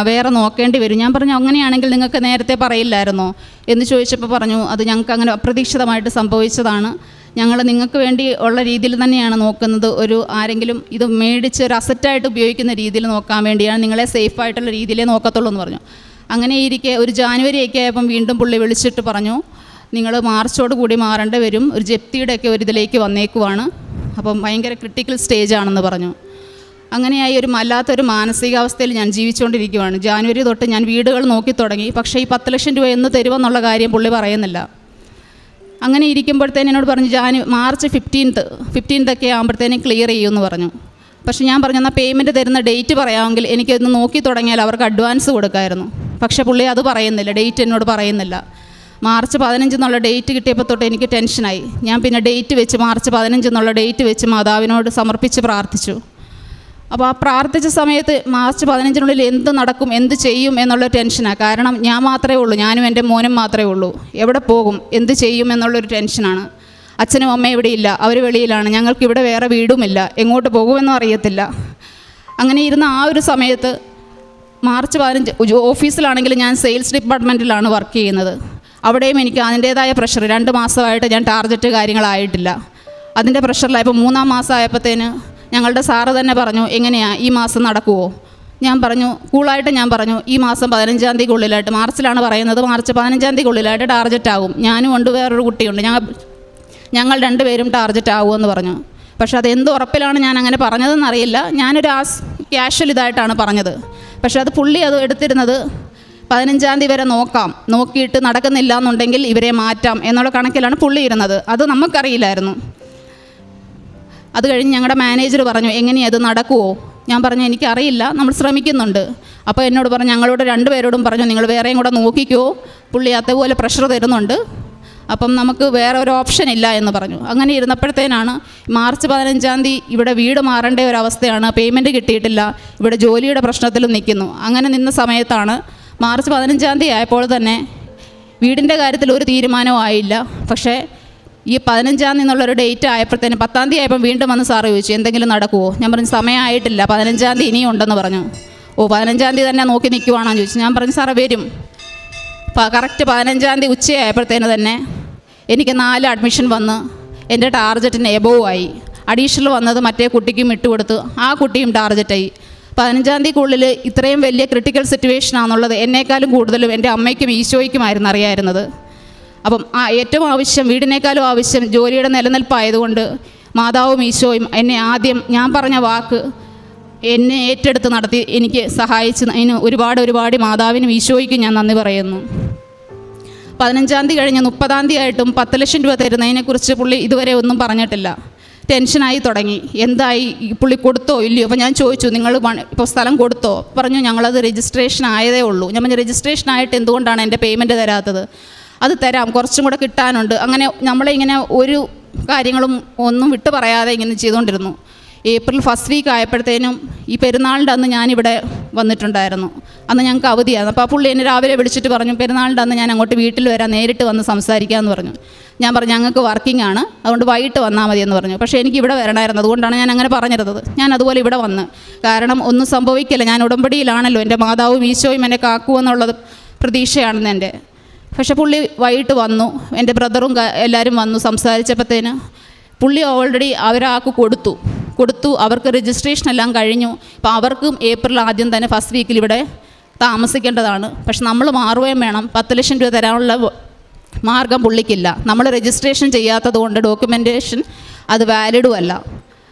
വേറെ നോക്കേണ്ടി വരും. ഞാൻ പറഞ്ഞു, അങ്ങനെയാണെങ്കിൽ നിങ്ങൾക്ക് നേരത്തെ പറയില്ലായിരുന്നോ എന്ന് ചോദിച്ചപ്പോൾ പറഞ്ഞു, അത് ഞങ്ങൾക്ക് അങ്ങനെ അപ്രതീക്ഷിതമായിട്ട് സംഭവിച്ചതാണ്, ഞങ്ങൾ നിങ്ങൾക്ക് വേണ്ടി ഉള്ള രീതിയിൽ തന്നെയാണ് നോക്കുന്നത്. ആരെങ്കിലും ഇത് മേടിച്ച് ഒരു അസറ്റായിട്ട് ഉപയോഗിക്കുന്ന രീതിയിൽ നോക്കാൻ വേണ്ടിയാണ്, നിങ്ങളെ സേഫായിട്ടുള്ള രീതിയിലേ നോക്കത്തുള്ളൂ എന്ന് പറഞ്ഞു. അങ്ങനെ ഇരിക്കെ ഒരു ജാനുവരിയൊക്കെ ആയപ്പം വീണ്ടും പുള്ളി വിളിച്ചിട്ട് പറഞ്ഞു, നിങ്ങൾ മാർച്ചോട് കൂടി മാറേണ്ടി വരും, ഒരു ജപ്തിയുടെയൊക്കെ ഒരു ഇതിലേക്ക് വന്നേക്കുവാണ്, അപ്പം ഭയങ്കര ക്രിട്ടിക്കൽ സ്റ്റേജാണെന്ന് പറഞ്ഞു. അങ്ങനെയായി വല്ലാത്തൊരു മാനസികാവസ്ഥയിൽ ഞാൻ ജീവിച്ചുകൊണ്ടിരിക്കുകയാണ്. ജാനുവരി തൊട്ട് ഞാൻ വീടുകൾ നോക്കി തുടങ്ങി. പക്ഷേ ഈ 10 ലക്ഷം രൂപ എന്ന് തരുമെന്നുള്ള കാര്യം പുള്ളി പറയുന്നില്ല. അങ്ങനെ ഇരിക്കുമ്പോഴത്തേനും എന്നോട് പറഞ്ഞു മാർച്ച് 15 ആകുമ്പോഴത്തേനും ക്ലിയർ ചെയ്യുമെന്ന് പറഞ്ഞു. പക്ഷേ ഞാൻ പറഞ്ഞു, എന്നാൽ പേയ്മെൻറ്റ് തരുന്ന ഡേറ്റ് പറയാമെങ്കിൽ എനിക്കൊന്ന് നോക്കി തുടങ്ങിയാൽ അവർക്ക് അഡ്വാൻസ് കൊടുക്കാമായിരുന്നു. പക്ഷേ പുള്ളി അത് പറയുന്നില്ല, ഡേറ്റ് എന്നോട് പറയുന്നില്ല. മാർച്ച് 15 എന്നുള്ള ഡേറ്റ് കിട്ടിയപ്പോൾ തൊട്ട് എനിക്ക് ടെൻഷനായി. ഞാൻ പിന്നെ മാർച്ച് 15 എന്നുള്ള ഡേറ്റ് വെച്ച് മാതാവിനോട് സമർപ്പിച്ച് പ്രാർത്ഥിച്ചു. അപ്പോൾ ആ പ്രാർത്ഥിച്ച സമയത്ത് മാർച്ച് 15 എന്ത് നടക്കും, എന്ത് ചെയ്യും എന്നുള്ള ടെൻഷനാണ്. കാരണം ഞാൻ മാത്രമേ ഉള്ളൂ, ഞാനും എൻ്റെ മോനും മാത്രമേ ഉള്ളൂ. എവിടെ പോകും, എന്ത് ചെയ്യും എന്നുള്ളൊരു ടെൻഷനാണ്. അച്ഛനും അമ്മയും ഇവിടെ ഇല്ല, അവർ വെളിയിലാണ്. ഞങ്ങൾക്കിവിടെ വേറെ വീടുമില്ല, എങ്ങോട്ട് പോകുമെന്നും അറിയത്തില്ല. അങ്ങനെ ഇരുന്ന ആ ഒരു സമയത്ത് മാർച്ച് 15 ഓഫീസിലാണെങ്കിൽ ഞാൻ സെയിൽസ് ഡിപ്പാർട്ട്മെൻറ്റിലാണ് വർക്ക് ചെയ്യുന്നത്. അവിടെയും എനിക്ക് അതിൻ്റേതായ പ്രഷർ, 2 മാസമായിട്ട് ഞാൻ ടാർഗറ്റ് കാര്യങ്ങളായിട്ടില്ല. അതിൻ്റെ പ്രഷറിലായപ്പോൾ 3-ാം മാസമായപ്പോഴത്തേന് ഞങ്ങളുടെ സാറ് തന്നെ പറഞ്ഞു, എങ്ങനെയാണ് ഈ മാസം നടക്കുമോ? ഞാൻ പറഞ്ഞു, കൂളായിട്ട് ഞാൻ പറഞ്ഞു, ഈ മാസം 15-ാം തീയതിക്കുള്ളിലായിട്ട്, മാർച്ചിലാണ് പറയുന്നത്, മാർച്ച് 15-ാം തീയതിക്കുള്ളിലായിട്ട് ടാർഗറ്റ് ആകും. ഞാനും ഉണ്ട്, വേറൊരു കുട്ടിയുണ്ട്, ഞങ്ങൾ 2 പേരും ടാർഗറ്റ് ആകുമെന്ന് പറഞ്ഞു. പക്ഷേ അതെന്ത് ഉറപ്പിലാണ് ഞാൻ അങ്ങനെ പറഞ്ഞതെന്നറിയില്ല. ഞാനൊരു ക്യാഷ്വൽ ഇതായിട്ടാണ് പറഞ്ഞത്. പക്ഷേ അത് പുള്ളി അത് എടുത്തിരുന്നത് 15-ാം തീയതി വരെ നോക്കിയിട്ട് നടക്കുന്നില്ല എന്നുണ്ടെങ്കിൽ ഇവരെ മാറ്റാം എന്നുള്ള കണക്കിലാണ് പുള്ളി ഇരുന്നത്. അത് നമുക്കറിയില്ലായിരുന്നു. അത് കഴിഞ്ഞ് ഞങ്ങളുടെ മാനേജർ പറഞ്ഞു, എങ്ങനെയാണ് അത് നടക്കുമോ? ഞാൻ പറഞ്ഞു, എനിക്കറിയില്ല, നമ്മൾ ശ്രമിക്കുന്നുണ്ട്. അപ്പോൾ എന്നോട് പറഞ്ഞു, ഞങ്ങളോട് 2 പേരോടും പറഞ്ഞു, നിങ്ങൾ വേറെയും കൂടെ നോക്കിക്കോ, പുള്ളി അതേപോലെ പ്രഷർ തരുന്നുണ്ട്, അപ്പം നമുക്ക് വേറെ ഒരു ഓപ്ഷൻ ഇല്ല എന്ന് പറഞ്ഞു. അങ്ങനെ ഇരുന്നപ്പോഴത്തേനാണ് മാർച്ച് 15-ാം തീയതി ഇവിടെ വീട് മാറേണ്ട ഒരവസ്ഥയാണ്, പേയ്മെൻറ്റ് കിട്ടിയിട്ടില്ല, ഇവിടെ ജോലിയുടെ പ്രശ്നത്തിലും നിൽക്കുന്നു. അങ്ങനെ നിന്ന സമയത്താണ് മാർച്ച് 15-ാം തീയതി ആയപ്പോൾ തന്നെ വീടിൻ്റെ കാര്യത്തിൽ ഒരു തീരുമാനവും ആയില്ല. പക്ഷേ ഈ 15-ാം തീയതി എന്നുള്ളൊരു ഡേറ്റ് ആയപ്പോഴത്തേനും 10-ാം തീയതി ആയപ്പോൾ വീണ്ടും വന്ന് സാറ് ചോദിച്ചു, എന്തെങ്കിലും നടക്കുമോ? ഞാൻ പറഞ്ഞു, സമയമായിട്ടില്ല, 15-ാം തീയതി ഇനിയും ഉണ്ടെന്ന് പറഞ്ഞു. 15-ാം തീയതി തന്നെ നോക്കി നിൽക്കുവാണോ ചോദിച്ചു. ഞാൻ പറഞ്ഞു, സാറേ വരും. കറക്റ്റ് 15-ാം തീയതി ഉച്ചയായപ്പോഴത്തേന് തന്നെ എനിക്ക് 4 അഡ്മിഷൻ വന്ന് എൻ്റെ ടാർഗറ്റിന് എബോവ് ആയി. അഡീഷണൽ വന്നത് മറ്റേ കുട്ടിക്കും ഇട്ടുകൊടുത്തു, ആ കുട്ടിയും ടാർഗറ്റായി. 15-ാം തീയതിക്കുള്ളിൽ ഇത്രയും വലിയ ക്രിട്ടിക്കൽ സിറ്റുവേഷൻ ആണെന്നുള്ളത് എന്നേക്കാളും കൂടുതലും എൻ്റെ അമ്മയ്ക്കും ഈശോയ്ക്കുമായിരുന്നു അറിയാമായിരുന്നത്. അപ്പം ഏറ്റവും ആവശ്യം, വീടിനേക്കാളും ആവശ്യം ജോലിയുടെ നിലനിൽപ്പായതുകൊണ്ട് മാതാവും ഈശോയും എന്നെ ആദ്യം ഞാൻ പറഞ്ഞ വാക്ക് എന്നെ ഏറ്റെടുത്ത് നടത്തി എനിക്ക് സഹായിച്ച് അതിന് ഒരുപാട് മാതാവിനും ഈശോയ്ക്കും ഞാൻ നന്ദി പറയുന്നു. 15-ാം തീയതി കഴിഞ്ഞ് 30-ാം തീയതി ആയിട്ടും 10 ലക്ഷം രൂപ തരുന്നതിനെക്കുറിച്ച് പുള്ളി ഇതുവരെ ഒന്നും പറഞ്ഞിട്ടില്ല. ടെൻഷനായി തുടങ്ങി, എന്തായി, പുള്ളി കൊടുത്തോ ഇല്ലയോ? അപ്പോൾ ഞാൻ ചോദിച്ചു, നിങ്ങൾ ഇപ്പോൾ സ്ഥലം കൊടുത്തോ? പറഞ്ഞു, ഞങ്ങളത് രജിസ്ട്രേഷൻ ആയതേ ഉള്ളൂ. ഞാൻ പറഞ്ഞു, രജിസ്ട്രേഷൻ ആയിട്ട് എന്തുകൊണ്ടാണ് എൻ്റെ പേയ്മെൻറ്റ് തരാത്തത്? അത് തരാം, കുറച്ചും കൂടെ കിട്ടാനുണ്ട്. അങ്ങനെ നമ്മളിങ്ങനെ ഒരു കാര്യങ്ങളും ഒന്നും വിട്ടു പറയാതെ ഇങ്ങനെ ചെയ്തുകൊണ്ടിരുന്നു. ഏപ്രിൽ ഫസ്റ്റ് വീക്ക് ആയപ്പോഴത്തേനും ഈ പെരുന്നാളിൻ്റെ അന്ന് ഞാനിവിടെ വന്നിട്ടുണ്ടായിരുന്നു. അന്ന് ഞങ്ങൾക്ക് അവധിയായിരുന്നു. അപ്പോൾ ആ പുള്ളി എന്നെ രാവിലെ വിളിച്ചിട്ട് പറഞ്ഞു, പെരുന്നാളിൻ്റെ അന്ന് ഞാൻ അങ്ങോട്ട് വീട്ടിൽ വരാം, നേരിട്ട് വന്ന് സംസാരിക്കാമെന്ന് പറഞ്ഞു. ഞാൻ പറഞ്ഞു, ഞങ്ങൾക്ക് വർക്കിംഗ് ആണ്, അതുകൊണ്ട് വൈകിട്ട് വന്നാൽ മതിയെന്ന് പറഞ്ഞു. പക്ഷേ എനിക്ക് ഇവിടെ വരണമായിരുന്നു, അതുകൊണ്ടാണ് ഞാൻ അങ്ങനെ പറഞ്ഞിരുന്നത്. ഞാൻ അതുപോലെ ഇവിടെ വന്ന്, കാരണം ഒന്നും സംഭവിക്കില്ല, ഞാൻ ഉടമ്പടിയിലാണല്ലോ, എൻ്റെ മാതാവും ഈശോയും എന്നെ കാക്കുമെന്നുള്ളത് പ്രതീക്ഷയാണെന്ന് എൻ്റെ. പക്ഷേ പുള്ളി വൈകിട്ട് വന്നു, എൻ്റെ ബ്രദറും എല്ലാവരും വന്നു. സംസാരിച്ചപ്പോഴത്തേന് പുള്ളി ഓൾറെഡി അവരാൾക്ക് കൊടുത്തു, അവർക്ക് രജിസ്ട്രേഷൻ എല്ലാം കഴിഞ്ഞു. അപ്പോൾ അവർക്കും ഏപ്രിൽ ആദ്യം തന്നെ ഫസ്റ്റ് വീക്കിൽ ഇവിടെ താമസിക്കേണ്ടതാണ്. പക്ഷെ നമ്മൾ മാറുകയും വേണം. 10 ലക്ഷം രൂപ തരാനുള്ള മാർഗം പുള്ളിക്കില്ല. നമ്മൾ രജിസ്ട്രേഷൻ ചെയ്യാത്തത് കൊണ്ട് ഡോക്യുമെൻറ്റേഷൻ അത് വാലിഡും അല്ല.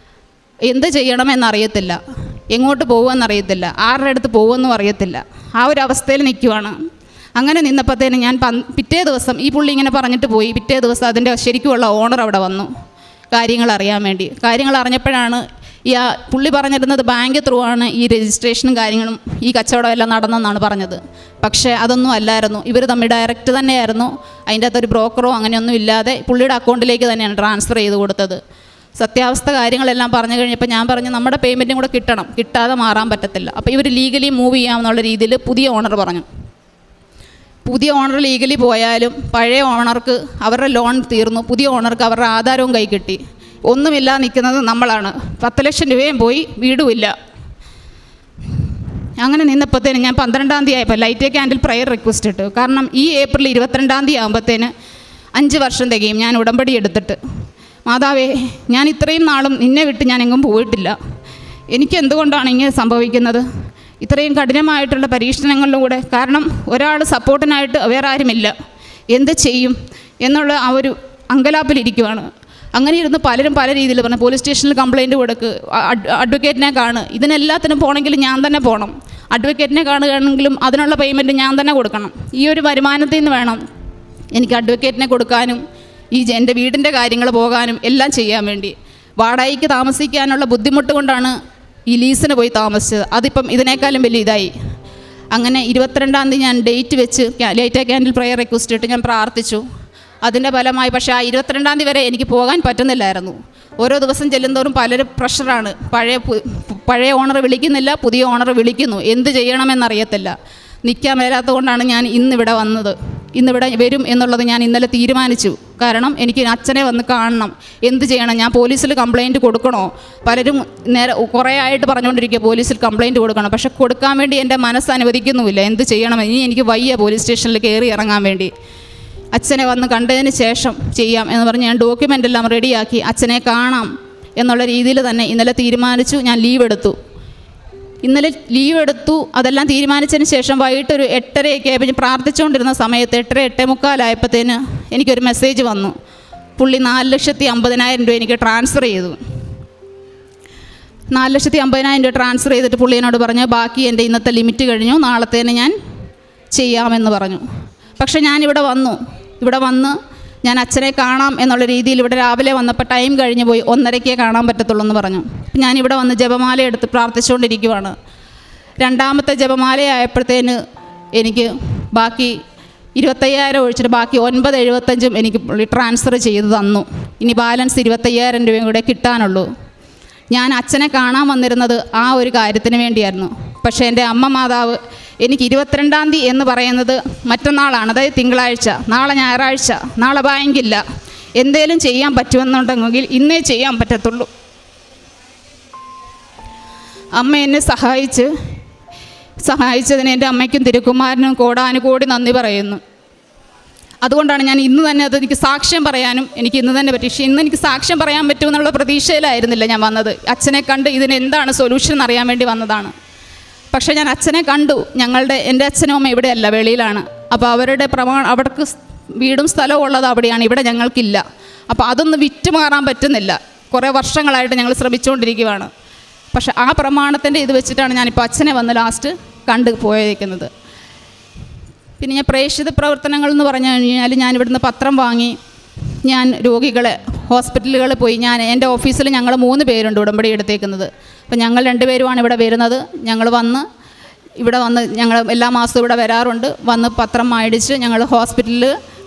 എന്ത് ചെയ്യണമെന്നറിയത്തില്ല, എങ്ങോട്ട് പോകുമെന്നറിയത്തില്ല, ആരുടെ അടുത്ത് പോകുമെന്നും അറിയത്തില്ല. ആ ഒരു അവസ്ഥയിൽ നിൽക്കുവാണ്. അങ്ങനെ നിന്നപ്പോഴത്തേന് ഞാൻ പിറ്റേ ദിവസം ഈ പുള്ളി ഇങ്ങനെ പറഞ്ഞിട്ട് പോയി. പിറ്റേ ദിവസം അതിൻ്റെ ശരിക്കുമുള്ള ഓണർ അവിടെ വന്നു കാര്യങ്ങൾ അറിയാൻ വേണ്ടി. കാര്യങ്ങൾ അറിഞ്ഞപ്പോഴാണ് പുള്ളി പറഞ്ഞിരുന്നത് ബാങ്ക് ത്രൂ ആണ് ഈ രജിസ്ട്രേഷനും കാര്യങ്ങളും ഈ കച്ചവടം എല്ലാം നടന്നെന്നാണ് പറഞ്ഞത്. പക്ഷേ അതൊന്നും അല്ലായിരുന്നു. ഇവർ തമ്മിൽ ഡയറക്റ്റ് തന്നെയായിരുന്നു. അതിൻ്റെ അകത്തൊരു ബ്രോക്കറോ അങ്ങനെയൊന്നും ഇല്ലാതെ പുള്ളിയുടെ അക്കൗണ്ടിലേക്ക് തന്നെയാണ് ട്രാൻസ്ഫർ ചെയ്ത് കൊടുത്തത്. സത്യാവസ്ഥ കാര്യങ്ങളെല്ലാം പറഞ്ഞു കഴിഞ്ഞപ്പോൾ ഞാൻ പറഞ്ഞു, നമ്മുടെ പേയ്മെൻറ്റും കൂടെ കിട്ടണം, കിട്ടാതെ മാറാൻ പറ്റത്തില്ല. അപ്പോൾ ഇവർ ലീഗലി മൂവ് ചെയ്യാമെന്നുള്ള രീതിയിൽ പുതിയ ഓണർ പറഞ്ഞു. പുതിയ ഓണർ ലീഗലി പോയാലും പഴയ ഓണർക്ക് അവരുടെ ലോൺ തീർന്നു, പുതിയ ഓണർക്ക് അവരുടെ ആധാരവും കൈ കിട്ടി. ഒന്നുമില്ല നിൽക്കുന്നത് നമ്മളാണ്. 10 ലക്ഷം രൂപയും പോയി, വീടുമില്ല. അങ്ങനെ നിന്നപ്പോഴത്തേന് ഞാൻ 12-ാം തീയതി ആയപ്പോൾ ലൈറ്റ് ക്യാൻഡിൽ പ്രയർ റിക്വസ്റ്റ് ഇട്ടു. കാരണം ഈ ഏപ്രിൽ 22-ാം തീയതി ആകുമ്പോഴത്തേന് 5 വർഷം തികയും ഞാൻ ഉടമ്പടി എടുത്തിട്ട്. മാതാവേ, ഞാൻ ഇത്രയും നാളും നിന്നെ വിട്ട് ഞാൻ എങ്ങും പോയിട്ടില്ല. എനിക്ക് എന്തുകൊണ്ടാണ് ഇങ്ങനെ സംഭവിക്കുന്നത്? ഇത്രയും കഠിനമായിട്ടുള്ള പരീക്ഷണങ്ങളിലൂടെ, കാരണം ഒരാൾ സപ്പോർട്ടിനായിട്ട് വേറെ ആരുമില്ല, എന്ത് ചെയ്യും എന്നുള്ള ആ ഒരു അങ്കലാപ്പിലിരിക്കുവാണ്. അങ്ങനെ ഇരുന്ന് പലരും പല രീതിയിൽ പറഞ്ഞു, പോലീസ് സ്റ്റേഷനിൽ കംപ്ലയിൻറ്റ് കൊടുക്ക്, അഡ്വക്കേറ്റിനെ കാണ്, ഇതിനെല്ലാത്തിനും പോകണമെങ്കിൽ ഞാൻ തന്നെ പോകണം, അഡ്വക്കേറ്റിനെ കാണുകയാണെങ്കിലും അതിനുള്ള പേയ്മെൻറ്റ് ഞാൻ തന്നെ കൊടുക്കണം. ഈ ഒരു വരുമാനത്തിൽ നിന്ന് വേണം എനിക്ക് അഡ്വക്കേറ്റിനെ കൊടുക്കാനും എൻ്റെ വീടിൻ്റെ കാര്യങ്ങൾ പോകാനും എല്ലാം ചെയ്യാൻ വേണ്ടി. വാടകയ്ക്ക് താമസിക്കാനുള്ള ബുദ്ധിമുട്ട് കൊണ്ടാണ് ഈ ലീസിന് പോയി താമസിച്ചത്. അതിപ്പം ഇതിനേക്കാളും വലിയ ഇതായി. അങ്ങനെ 22-ാം തീയതി ഞാൻ ഡേറ്റ് വെച്ച് ലൈറ്റ് ക്യാൻഡിൽ പ്രയർ റിക്വസ്റ്റ് ഇട്ട് ഞാൻ പ്രാർത്ഥിച്ചു. അതിൻ്റെ ഫലമായി പക്ഷേ ആ 22-ാം തീയതി വരെ എനിക്ക് പോകാൻ പറ്റുന്നില്ലായിരുന്നു. ഓരോ ദിവസം ചെല്ലുന്തോറും പലരും പ്രഷറാണ്. പഴയ ഓണർ വിളിക്കുന്നില്ല, പുതിയ ഓണർ വിളിക്കുന്നു, എന്ത് ചെയ്യണമെന്നറിയത്തില്ല. നിൽക്കാൻ മേലാത്തത് കൊണ്ടാണ് ഞാൻ ഇന്നിവിടെ വന്നത്. ഇന്നിവിടെ വരും എന്നുള്ളത് ഞാൻ ഇന്നലെ തീരുമാനിച്ചു. കാരണം എനിക്ക് അച്ഛനെ വന്ന് കാണണം, എന്ത് ചെയ്യണം, ഞാൻ പോലീസിൽ കംപ്ലയിൻറ്റ് കൊടുക്കണോ? പലരും കുറേ ആയിട്ട് പറഞ്ഞുകൊണ്ടിരിക്കുക പോലീസിൽ കംപ്ലയിൻറ്റ് കൊടുക്കണം. പക്ഷെ കൊടുക്കാൻ വേണ്ടി എൻ്റെ മനസ്സ് അനുവദിക്കുന്നുമില്ല. എന്ത് ചെയ്യണം, ഇനി എനിക്ക് വയ്യ പോലീസ് സ്റ്റേഷനിൽ കയറി ഇറങ്ങാൻ വേണ്ടി. അച്ഛനെ വന്ന് കണ്ടതിന് ശേഷം ചെയ്യാം എന്ന് പറഞ്ഞ് ഞാൻ ഡോക്യുമെൻ്റ് എല്ലാം റെഡിയാക്കി അച്ഛനെ കാണാം എന്നുള്ള രീതിയിൽ തന്നെ ഇന്നലെ തീരുമാനിച്ചു. ഞാൻ ഇന്നലെ ലീവ് എടുത്തു. അതെല്ലാം തീരുമാനിച്ചതിന് ശേഷം വൈകിട്ടൊരു 8:30 ആയപ്പോൾ പ്രാർത്ഥിച്ചുകൊണ്ടിരുന്ന സമയത്ത് 8:50 എനിക്കൊരു മെസ്സേജ് വന്നു. പുള്ളി 4,50,000 രൂപ എനിക്ക് ട്രാൻസ്ഫർ ചെയ്തു. 4,50,000 രൂപ ട്രാൻസ്ഫർ ചെയ്തിട്ട് പുള്ളി എന്നോട് പറഞ്ഞു, ബാക്കി എൻ്റെ ഇന്നത്തെ ലിമിറ്റ് കഴിഞ്ഞു, നാളത്തേന് ഞാൻ ചെയ്യാമെന്ന് പറഞ്ഞു. പക്ഷേ ഞാനിവിടെ വന്ന് ഞാൻ അച്ഛനെ കാണാം എന്നുള്ള രീതിയിൽ ഇവിടെ രാവിലെ വന്നപ്പോൾ ടൈം കഴിഞ്ഞ് പോയി, 1:30 കാണാൻ പറ്റത്തുള്ളൂ എന്ന് പറഞ്ഞു. ഞാനിവിടെ വന്ന് ജപമാല എടുത്ത് പ്രാർത്ഥിച്ചുകൊണ്ടിരിക്കുവാണ്. 2ാമത്തെ ജപമാലയായപ്പോഴത്തേന് എനിക്ക് ബാക്കി 25,000 ഒഴിച്ചിട്ട് ബാക്കി 9,75 എനിക്ക് ട്രാൻസ്ഫർ ചെയ്ത് തന്നു. ഇനി ബാലൻസ് 25,000 രൂപയും കൂടെ കിട്ടാനുള്ളൂ. ഞാൻ അച്ഛനെ കാണാൻ വന്നിരുന്നത് ആ ഒരു കാര്യത്തിന് വേണ്ടിയായിരുന്നു. പക്ഷേ എൻ്റെ അമ്മ മാതാവ് എനിക്ക് 22-ാം തീയതി എന്ന് പറയുന്നത് മറ്റന്നാളാണ്, അതായത് തിങ്കളാഴ്ച, നാളെ ഞായറാഴ്ച, നാളെ ബാങ്കില്ല, എന്തേലും ചെയ്യാൻ പറ്റുമെന്നുണ്ടെങ്കിൽ ഇന്നേ ചെയ്യാൻ പറ്റത്തുള്ളൂ. അമ്മ എന്നെ സഹായിച്ചതിന് എൻ്റെ അമ്മയ്ക്കും തിരുക്കുമാരനും കോടാനുകോടി നന്ദി പറയുന്നു. അതുകൊണ്ടാണ് ഞാൻ ഇന്ന് തന്നെ അതെനിക്ക് സാക്ഷ്യം പറയാനും എനിക്ക് ഇന്ന് തന്നെ പറ്റി. പക്ഷേ ഇന്ന് എനിക്ക് സാക്ഷ്യം പറയാൻ പറ്റുമെന്നുള്ള പ്രതീക്ഷയിലായിരുന്നില്ല ഞാൻ വന്നത്. അച്ഛനെ കണ്ട് ഇതിന് എന്താണ് സൊല്യൂഷൻ അറിയാൻ വേണ്ടി വന്നതാണ്. പക്ഷേ ഞാൻ അച്ഛനെ കണ്ടു. എൻ്റെ അച്ഛനും അമ്മ ഇവിടെയല്ല, വെളിയിലാണ്. അപ്പോൾ അവരുടെ അവർക്ക് വീടും സ്ഥലവും ഉള്ളത് അവിടെയാണ്, ഇവിടെ ഞങ്ങൾക്കില്ല. അപ്പോൾ അതൊന്ന് വിറ്റുമാറാൻ പറ്റുന്നില്ല. കുറേ വർഷങ്ങളായിട്ട് ഞങ്ങൾ ശ്രമിച്ചുകൊണ്ടിരിക്കുകയാണ്. പക്ഷേ ആ പ്രമാണത്തിൻ്റെ ഇത് വെച്ചിട്ടാണ് ഞാനിപ്പോൾ അച്ഛനെ വന്ന് ലാസ്റ്റ് കണ്ട് പോയിരിക്കുന്നത്. പിന്നെ ഞാൻ പ്രേക്ഷിത പ്രവർത്തനങ്ങൾ എന്ന് പറഞ്ഞു കഴിഞ്ഞാൽ ഞാനിവിടുന്ന് പത്രം വാങ്ങി, ഞാൻ രോഗികളെ ഹോസ്പിറ്റലുകളിൽ പോയി, എൻ്റെ ഓഫീസിൽ ഞങ്ങൾ 3 പേരുണ്ട് ഉടമ്പടി എടുത്തേക്കുന്നത്. അപ്പോൾ ഞങ്ങൾ 2 പേരുമാണ് ഇവിടെ വരുന്നത്. ഞങ്ങൾ ഇവിടെ വന്ന് ഞങ്ങൾ എല്ലാ മാസവും ഇവിടെ വരാറുണ്ട്. വന്ന് പത്രം മേടിച്ച് ഞങ്ങൾ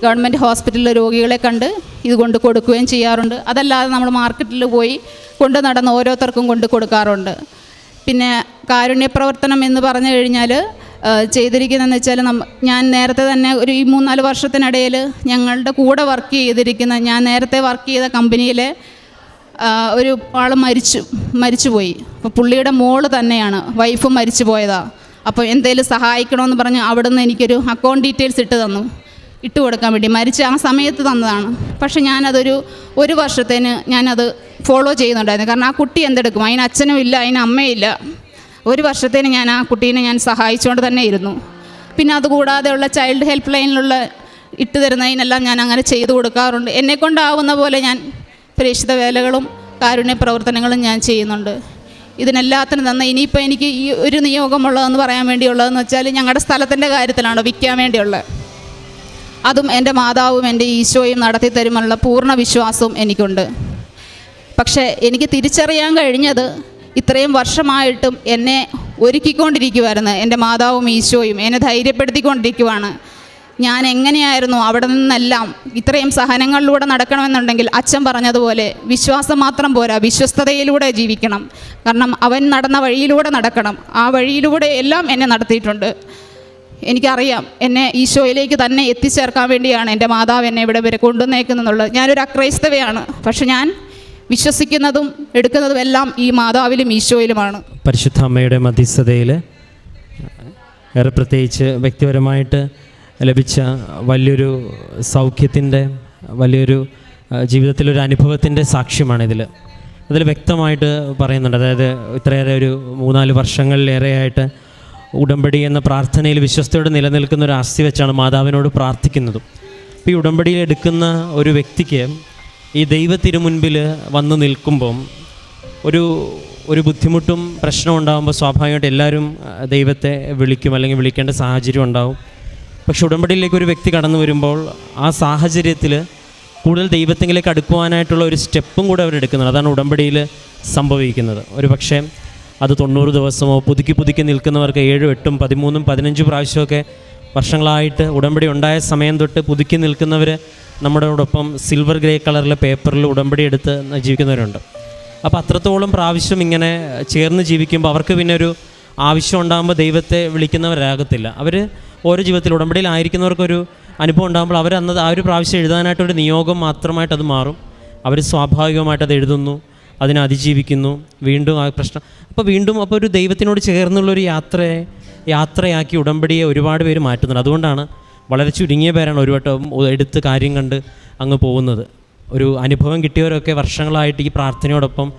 ഗവൺമെൻറ് ഹോസ്പിറ്റലിൽ രോഗികളെ കണ്ട് ഇത് കൊണ്ട് കൊടുക്കുകയും ചെയ്യാറുണ്ട്. അതല്ലാതെ നമ്മൾ മാർക്കറ്റിൽ പോയി കൊണ്ട് നടന്ന് ഓരോരുത്തർക്കും കൊണ്ട് കൊടുക്കാറുണ്ട്. പിന്നെ കാരുണ്യ പ്രവർത്തനം എന്ന് പറഞ്ഞു കഴിഞ്ഞാൽ ചെയ്തിരിക്കുന്നതെന്ന് വെച്ചാൽ ഞാൻ നേരത്തെ തന്നെ ഒരു 3-4 വർഷത്തിനിടയിൽ ഞങ്ങളുടെ കൂടെ വർക്ക് ചെയ്തിരിക്കുന്ന, ഞാൻ നേരത്തെ വർക്ക് ചെയ്ത കമ്പനിയിലെ ഒരു ആൾ മരിച്ചുപോയി. അപ്പോൾ പുള്ളിയുടെ മോള് തന്നെയാണ്, വൈഫും മരിച്ചു പോയതാണ്. അപ്പോൾ എന്തെങ്കിലും സഹായിക്കണമെന്ന് പറഞ്ഞ് അവിടുന്ന് എനിക്കൊരു അക്കൗണ്ട് ഡീറ്റെയിൽസ് ഇട്ട് കൊടുക്കാൻ വേണ്ടി മരിച്ച ആ സമയത്ത് തന്നതാണ്. പക്ഷേ ഒരു വർഷത്തേന് ഞാനത് ഫോളോ ചെയ്യുന്നുണ്ടായിരുന്നു. കാരണം ആ കുട്ടി എന്തെടുക്കും, അതിന് അച്ഛനും ഇല്ല, അതിന് അമ്മയില്ല. 1 വർഷത്തേന് ഞാൻ ആ കുട്ടീനെ സഹായിച്ചുകൊണ്ട് തന്നെ ഇരുന്നു. പിന്നെ അതുകൂടാതെയുള്ള ചൈൽഡ് ഹെൽപ്പ് ലൈനിലുള്ള ഇട്ട് തരുന്നതിനെല്ലാം ഞാൻ അങ്ങനെ ചെയ്തു കൊടുക്കാറുണ്ട്. എന്നെക്കൊണ്ടാവുന്ന പോലെ ഞാൻ പ്രേക്ഷിത വേലകളും കാരുണ്യ പ്രവർത്തനങ്ങളും ഞാൻ ചെയ്യുന്നുണ്ട്. ഇതിനെല്ലാത്തിനും തന്നെ ഇനിയിപ്പോൾ എനിക്ക് ഈ ഒരു നിയോഗമുള്ളതെന്ന് പറയാൻ വേണ്ടിയുള്ളതെന്ന് വെച്ചാൽ ഞങ്ങളുടെ സ്ഥലത്തിൻ്റെ കാര്യത്തിലാണ് വിൽക്കാൻ വേണ്ടിയുള്ളത്. അതും എൻ്റെ മാതാവും എൻ്റെ ഈശോയും നടത്തി തരുമെന്നുള്ള പൂർണ്ണ വിശ്വാസവും എനിക്കുണ്ട്. പക്ഷേ എനിക്ക് തിരിച്ചറിയാൻ കഴിഞ്ഞത് ഇത്രയും വർഷമായിട്ടും എന്നെ ഒരുക്കിക്കൊണ്ടിരിക്കുമായിരുന്നു എൻ്റെ മാതാവും ഈശോയും, എന്നെ ധൈര്യപ്പെടുത്തിക്കൊണ്ടിരിക്കുവാണ്. ഞാൻ എങ്ങനെയായിരുന്നു അവിടെ നിന്നെല്ലാം ഇത്രയും സഹനങ്ങളിലൂടെ നടക്കണമെന്നുണ്ടെങ്കിൽ അച്ഛൻ പറഞ്ഞതുപോലെ വിശ്വാസം മാത്രം പോരാ, വിശ്വസ്തതയിലൂടെ ജീവിക്കണം. കാരണം അവൻ നടന്ന വഴിയിലൂടെ നടക്കണം. ആ വഴിയിലൂടെ എല്ലാം എന്നെ നടത്തിയിട്ടുണ്ട്. എനിക്കറിയാം എന്നെ ഈശോയിലേക്ക് തന്നെ എത്തിച്ചേർക്കാൻ വേണ്ടിയാണ് എൻ്റെ മാതാവ് എന്നെ ഇവിടെ വരെ കൊണ്ടുവന്നേക്കുന്നുള്ളത്. ഞാനൊരു അക്രൈസ്തവയാണ്, പക്ഷെ ഞാൻ വിശ്വസിക്കുന്നതും എടുക്കുന്നതും എല്ലാം ഈ മാതാവിലും ഈശോയിലുമാണ്. പരിശുദ്ധ അമ്മയുടെ മധ്യസ്ഥതയിൽ ഏറെ പ്രത്യേകിച്ച് വ്യക്തിപരമായിട്ട് ലഭിച്ച വലിയൊരു സൗഖ്യത്തിൻ്റെ വലിയൊരു ജീവിതത്തിലൊരു അനുഭവത്തിൻ്റെ സാക്ഷ്യമാണിതിൽ. അതിൽ വ്യക്തമായിട്ട് പറയുന്നുണ്ട്. അതായത് ഇത്രയേറെ ഒരു 3-4 വർഷങ്ങളിലേറെയായിട്ട് ഉടമ്പടി എന്ന പ്രാർത്ഥനയിൽ വിശ്വസ്തയോടെ നിലനിൽക്കുന്ന ഒരു ആസ്തി വെച്ചാണ് മാതാവിനോട് പ്രാർത്ഥിക്കുന്നതും. അപ്പോൾ ഈ ഉടമ്പടിയിൽ എടുക്കുന്ന ഒരു വ്യക്തിക്ക് ഈ ദൈവത്തിരുമുൻപിൽ വന്ന് നിൽക്കുമ്പം ഒരു ബുദ്ധിമുട്ടും പ്രശ്നവും ഉണ്ടാകുമ്പോൾ സ്വാഭാവികമായിട്ട് എല്ലാവരും ദൈവത്തെ വിളിക്കും, അല്ലെങ്കിൽ വിളിക്കേണ്ട സാഹചര്യം ഉണ്ടാവും. പക്ഷെ ഉടമ്പടിയിലേക്ക് ഒരു വ്യക്തി കടന്നു വരുമ്പോൾ ആ സാഹചര്യത്തിൽ കൂടുതൽ ദൈവത്തിലേക്ക് അടുക്കുവാനായിട്ടുള്ള ഒരു സ്റ്റെപ്പും കൂടെ അവരെടുക്കുന്നത്. അതാണ് ഉടമ്പടിയിൽ സംഭവിക്കുന്നത്. ഒരു പക്ഷേ അത് 90 ദിവസമോ പുതുക്കി നിൽക്കുന്നവർക്ക് 7, 8, 13, 15 പ്രാവശ്യമൊക്കെ വർഷങ്ങളായിട്ട് ഉടമ്പടി ഉണ്ടായ സമയം തൊട്ട് പുതുക്കി നിൽക്കുന്നവർ നമ്മളോടൊപ്പം സിൽവർ ഗ്രേ കളറിലെ പേപ്പറിൽ ഉടമ്പടി എടുത്ത് ജീവിക്കുന്നവരുണ്ട്. അപ്പോൾ അത്രത്തോളം പ്രാവശ്യം ഇങ്ങനെ ചേർന്ന് ജീവിക്കുമ്പോൾ അവർക്ക് പിന്നെ ഒരു ആവശ്യം ഉണ്ടാകുമ്പോൾ ദൈവത്തെ വിളിക്കുന്നവരാകത്തില്ല. അവർ ഓരോ ജീവിതത്തിൽ ഉടമ്പടിയിലായിരിക്കുന്നവർക്കൊരു അനുഭവം ഉണ്ടാകുമ്പോൾ അവർ അന്ന് ആ ഒരു പ്രാവശ്യം എഴുതാനായിട്ടൊരു നിയോഗം മാത്രമായിട്ട് അത് മാറും. അവർ സ്വാഭാവികമായിട്ട് അത് എഴുതുന്നു, അതിനെ അതിജീവിക്കുന്നു, വീണ്ടും ആ പ്രശ്നം. അപ്പോൾ ഒരു ദൈവത്തിനോട് ചേർന്നുള്ളൊരു യാത്രയാക്കി ഉടമ്പടിയെ ഒരുപാട് പേര് മാറ്റുന്നുണ്ട്. അതുകൊണ്ടാണ് വളരെ ചുരുങ്ങിയ പേരാണ് ഒരു വട്ടം എടുത്ത് കാര്യം കണ്ട് അങ്ങ് പോകുന്നത്. ഒരു അനുഭവം കിട്ടിയവരൊക്കെ വർഷങ്ങളായിട്ട് ഈ പ്രാർത്ഥനയോടൊപ്പം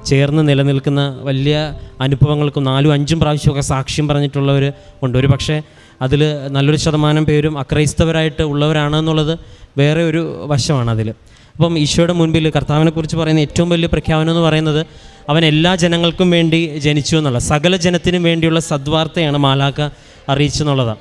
ചേർന്ന് നിലനിൽക്കുന്ന വലിയ അനുഭവങ്ങൾക്കും 4-5 പ്രാവശ്യമൊക്കെ സാക്ഷ്യം പറഞ്ഞിട്ടുള്ളവർ ഉണ്ട്. ഒരു പക്ഷേ അതിൽ നല്ലൊരു ശതമാനം പേരും അക്രൈസ്തവരായിട്ട് ഉള്ളവരാണെന്നുള്ളത് വേറെ ഒരു വശമാണ് അതിൽ. അപ്പം ഈശോയുടെ മുൻപിൽ കർത്താവിനെക്കുറിച്ച് പറയുന്ന ഏറ്റവും വലിയ പ്രഖ്യാപനം എന്ന് പറയുന്നത് അവൻ എല്ലാ ജനങ്ങൾക്കും വേണ്ടി ജനിച്ചു എന്നുള്ള, സകല ജനത്തിനും വേണ്ടിയുള്ള സദ്വാർത്തയാണ് മാലാഖ അറിയിച്ചെന്നുള്ളതാണ്.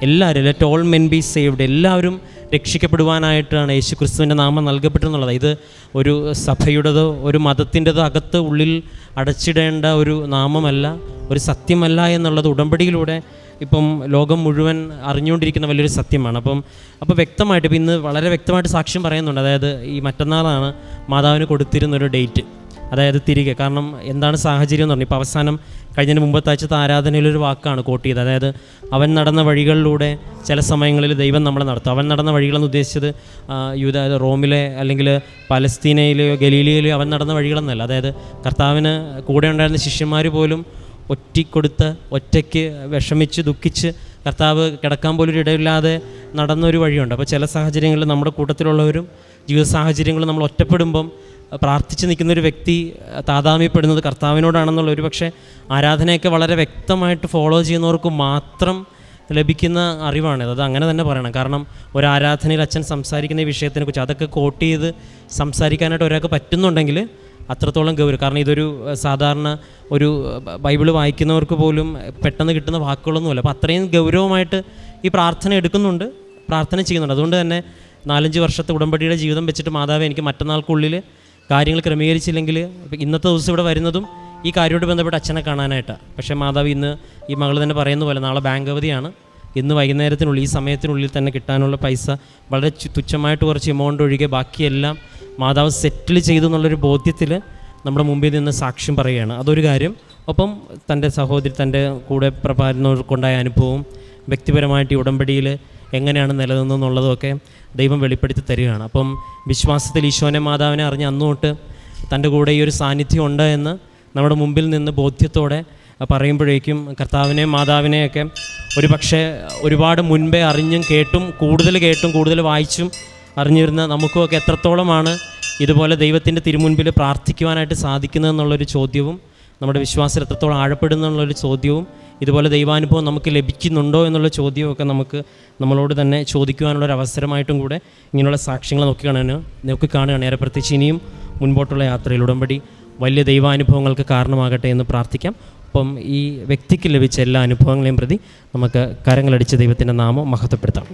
എല്ലാവരും, let all men B saved, എല്ലാവരും രക്ഷിക്കപ്പെടുവാനായിട്ടാണ് യേശു ക്രിസ്തുവിൻ്റെ നാമം നൽകപ്പെട്ടെന്നുള്ളത്. ഇത് ഒരു സഭയുടേതോ ഒരു മതത്തിൻ്റെതോ അകത്ത് ഉള്ളിൽ അടച്ചിടേണ്ട ഒരു നാമമല്ല, ഒരു സത്യമല്ല എന്നുള്ളത് ഉടമ്പടിയിലൂടെ ഇപ്പം ലോകം മുഴുവൻ അറിഞ്ഞുകൊണ്ടിരിക്കുന്ന വലിയൊരു സത്യമാണ്. അപ്പോൾ വ്യക്തമായിട്ട് ഇപ്പം ഇന്ന് വളരെ വ്യക്തമായിട്ട് സാക്ഷ്യം പറയുന്നുണ്ട്. അതായത് ഈ മറ്റന്നാളാണ് മാതാവിന് കൊടുത്തിരുന്നൊരു ഡേറ്റ്, അതായത് തിരികെ. കാരണം എന്താണ് സാഹചര്യം എന്ന് പറഞ്ഞാൽ ഇപ്പോൾ അവസാനം കഴിഞ്ഞതിന് മുമ്പത്തെ ആഴ്ചത്തെ ആരാധനയിലൊരു വാക്കാണ് കോട്ട് ചെയ്തത്. അതായത് അവൻ നടന്ന വഴികളിലൂടെ ചില സമയങ്ങളിൽ ദൈവം നമ്മളെ നടത്തും. അവൻ നടന്ന വഴികളെന്ന് ഉദ്ദേശിച്ചത് റോമിലെ അല്ലെങ്കിൽ പലസ്തീനയിലെയോ ഗലീലയിലെയോ അവൻ നടന്ന വഴികളെന്നല്ല. അതായത് കർത്താവിന് കൂടെ ഉണ്ടായിരുന്ന ശിഷ്യന്മാർ പോലും ഒറ്റയ്ക്ക് വിഷമിച്ച് ദുഃഖിച്ച് കർത്താവ് കിടക്കാൻ പോലൊരു ഇടയില്ലാതെ നടന്നൊരു വഴിയുണ്ട്. അപ്പോൾ ചില സാഹചര്യങ്ങളിൽ നമ്മുടെ കൂട്ടത്തിലുള്ളവരും ജീവിത സാഹചര്യങ്ങളും നമ്മൾ ഒറ്റപ്പെടുമ്പം പ്രാർത്ഥിച്ച് നിൽക്കുന്നൊരു വ്യക്തി താതാമ്യപ്പെടുന്നത് കർത്താവിനോടാണെന്നുള്ള ഒരു പക്ഷേ ആരാധനയൊക്കെ വളരെ വ്യക്തമായിട്ട് ഫോളോ ചെയ്യുന്നവർക്ക് മാത്രം ലഭിക്കുന്ന അറിവാണിത്. അത് അങ്ങനെ തന്നെ പറയണം. കാരണം ഒരു ആരാധനയിൽ അച്ഛൻ സംസാരിക്കുന്ന ഈ വിഷയത്തിനെക്കുറിച്ച് അതൊക്കെ കോട്ട് ചെയ്ത് സംസാരിക്കാനായിട്ട് ഒരാൾക്ക് പറ്റുന്നുണ്ടെങ്കിൽ അത്രത്തോളം ഗൗരവം. കാരണം ഇതൊരു സാധാരണ ഒരു ബൈബിൾ വായിക്കുന്നവർക്ക് പോലും പെട്ടെന്ന് കിട്ടുന്ന വാക്കുകളൊന്നുമല്ല. അപ്പോൾ അത്രയും ഗൗരവമായിട്ട് ഈ പ്രാർത്ഥന എടുക്കുന്നുണ്ട്, പ്രാർത്ഥന ചെയ്യുന്നുണ്ട്. അതുകൊണ്ട് തന്നെ 4-5 വർഷത്തെ ഉടമ്പടിയുടെ ജീവിതം വെച്ചിട്ട് മാതാവ് എനിക്ക് മറ്റന്നാൾക്കുള്ളിൽ കാര്യങ്ങൾ ക്രമീകരിച്ചില്ലെങ്കിൽ ഇന്നത്തെ ദിവസം ഇവിടെ വരുന്നതും ഈ കാര്യമായിട്ട് ബന്ധപ്പെട്ട് അച്ഛനെ കാണാനായിട്ടാണ്. പക്ഷേ മാതാവ് ഇന്ന് ഈ മകൾ തന്നെ പറയുന്ന പോലെ നാളെ ബാങ്ക് അവധിയാണ്, ഇന്ന് വൈകുന്നേരത്തിനുള്ളിൽ ഈ സമയത്തിനുള്ളിൽ തന്നെ കിട്ടാനുള്ള പൈസ വളരെ തുച്ഛമായിട്ട് കുറച്ച് എമൗണ്ട് ഒഴികെ ബാക്കിയെല്ലാം മാതാവ് സെറ്റിൽ ചെയ്തു എന്നുള്ളൊരു ബോധ്യത്തിൽ നമ്മുടെ മുമ്പിൽ നിന്ന് സാക്ഷ്യം പറയുകയാണ്. അതൊരു കാര്യം. ഒപ്പം തൻ്റെ സഹോദരി, തൻ്റെ കൂടെ പ്രഭാരുന്നവർക്കുണ്ടായ അനുഭവവും വ്യക്തിപരമായിട്ട് ഈ ഉടമ്പടിയിൽ എങ്ങനെയാണ് നിലനിന്നെന്നുള്ളതൊക്കെ ദൈവം വെളിപ്പെടുത്തി തരികയാണ്. അപ്പം വിശ്വാസത്തിൽ ഈശോനെ മാതാവിനെ അറിഞ്ഞ് അന്നുതൊട്ട് തൻ്റെ കൂടെ ഈ ഒരു സാന്നിധ്യം ഉണ്ട് എന്ന് നമ്മുടെ മുമ്പിൽ നിന്ന് ബോധ്യത്തോടെ പറയുമ്പോഴേക്കും കർത്താവിനെയും മാതാവിനെയൊക്കെ ഒരു പക്ഷേ ഒരുപാട് മുൻപേ അറിഞ്ഞും കേട്ടും കൂടുതൽ വായിച്ചും അറിഞ്ഞിരുന്ന നമുക്കുമൊക്കെ എത്രത്തോളമാണ് ഇതുപോലെ ദൈവത്തിൻ്റെ തിരുമുൻപിൽ പ്രാർത്ഥിക്കുവാനായിട്ട് സാധിക്കുന്നതെന്നുള്ളൊരു ചോദ്യവും നമ്മുടെ വിശ്വാസം എത്രത്തോളം ആഴപ്പെടുന്നുള്ളൊരു ചോദ്യവും ഇതുപോലെ ദൈവാനുഭവം നമുക്ക് ലഭിക്കുന്നുണ്ടോ എന്നുള്ള ചോദ്യമൊക്കെ നമ്മളോട് തന്നെ ചോദിക്കുവാനുള്ളൊരു അവസരമായിട്ടും കൂടെ ഇങ്ങനെയുള്ള സാക്ഷ്യങ്ങൾ നോക്കി കാണുകയാണ്. ഏറെ പ്രത്യേകിച്ച് ഇനിയും മുൻപോട്ടുള്ള യാത്രയിൽ ഉടമ്പടി വലിയ ദൈവാനുഭവങ്ങൾക്ക് കാരണമാകട്ടെ എന്ന് പ്രാർത്ഥിക്കാം. അപ്പം ഈ വ്യക്തിക്ക് ലഭിച്ച എല്ലാ അനുഭവങ്ങളെയും പ്രതി നമുക്ക് കരങ്ങളടിച്ച് ദൈവത്തിൻ്റെ നാമം മഹത്വപ്പെടുത്താം.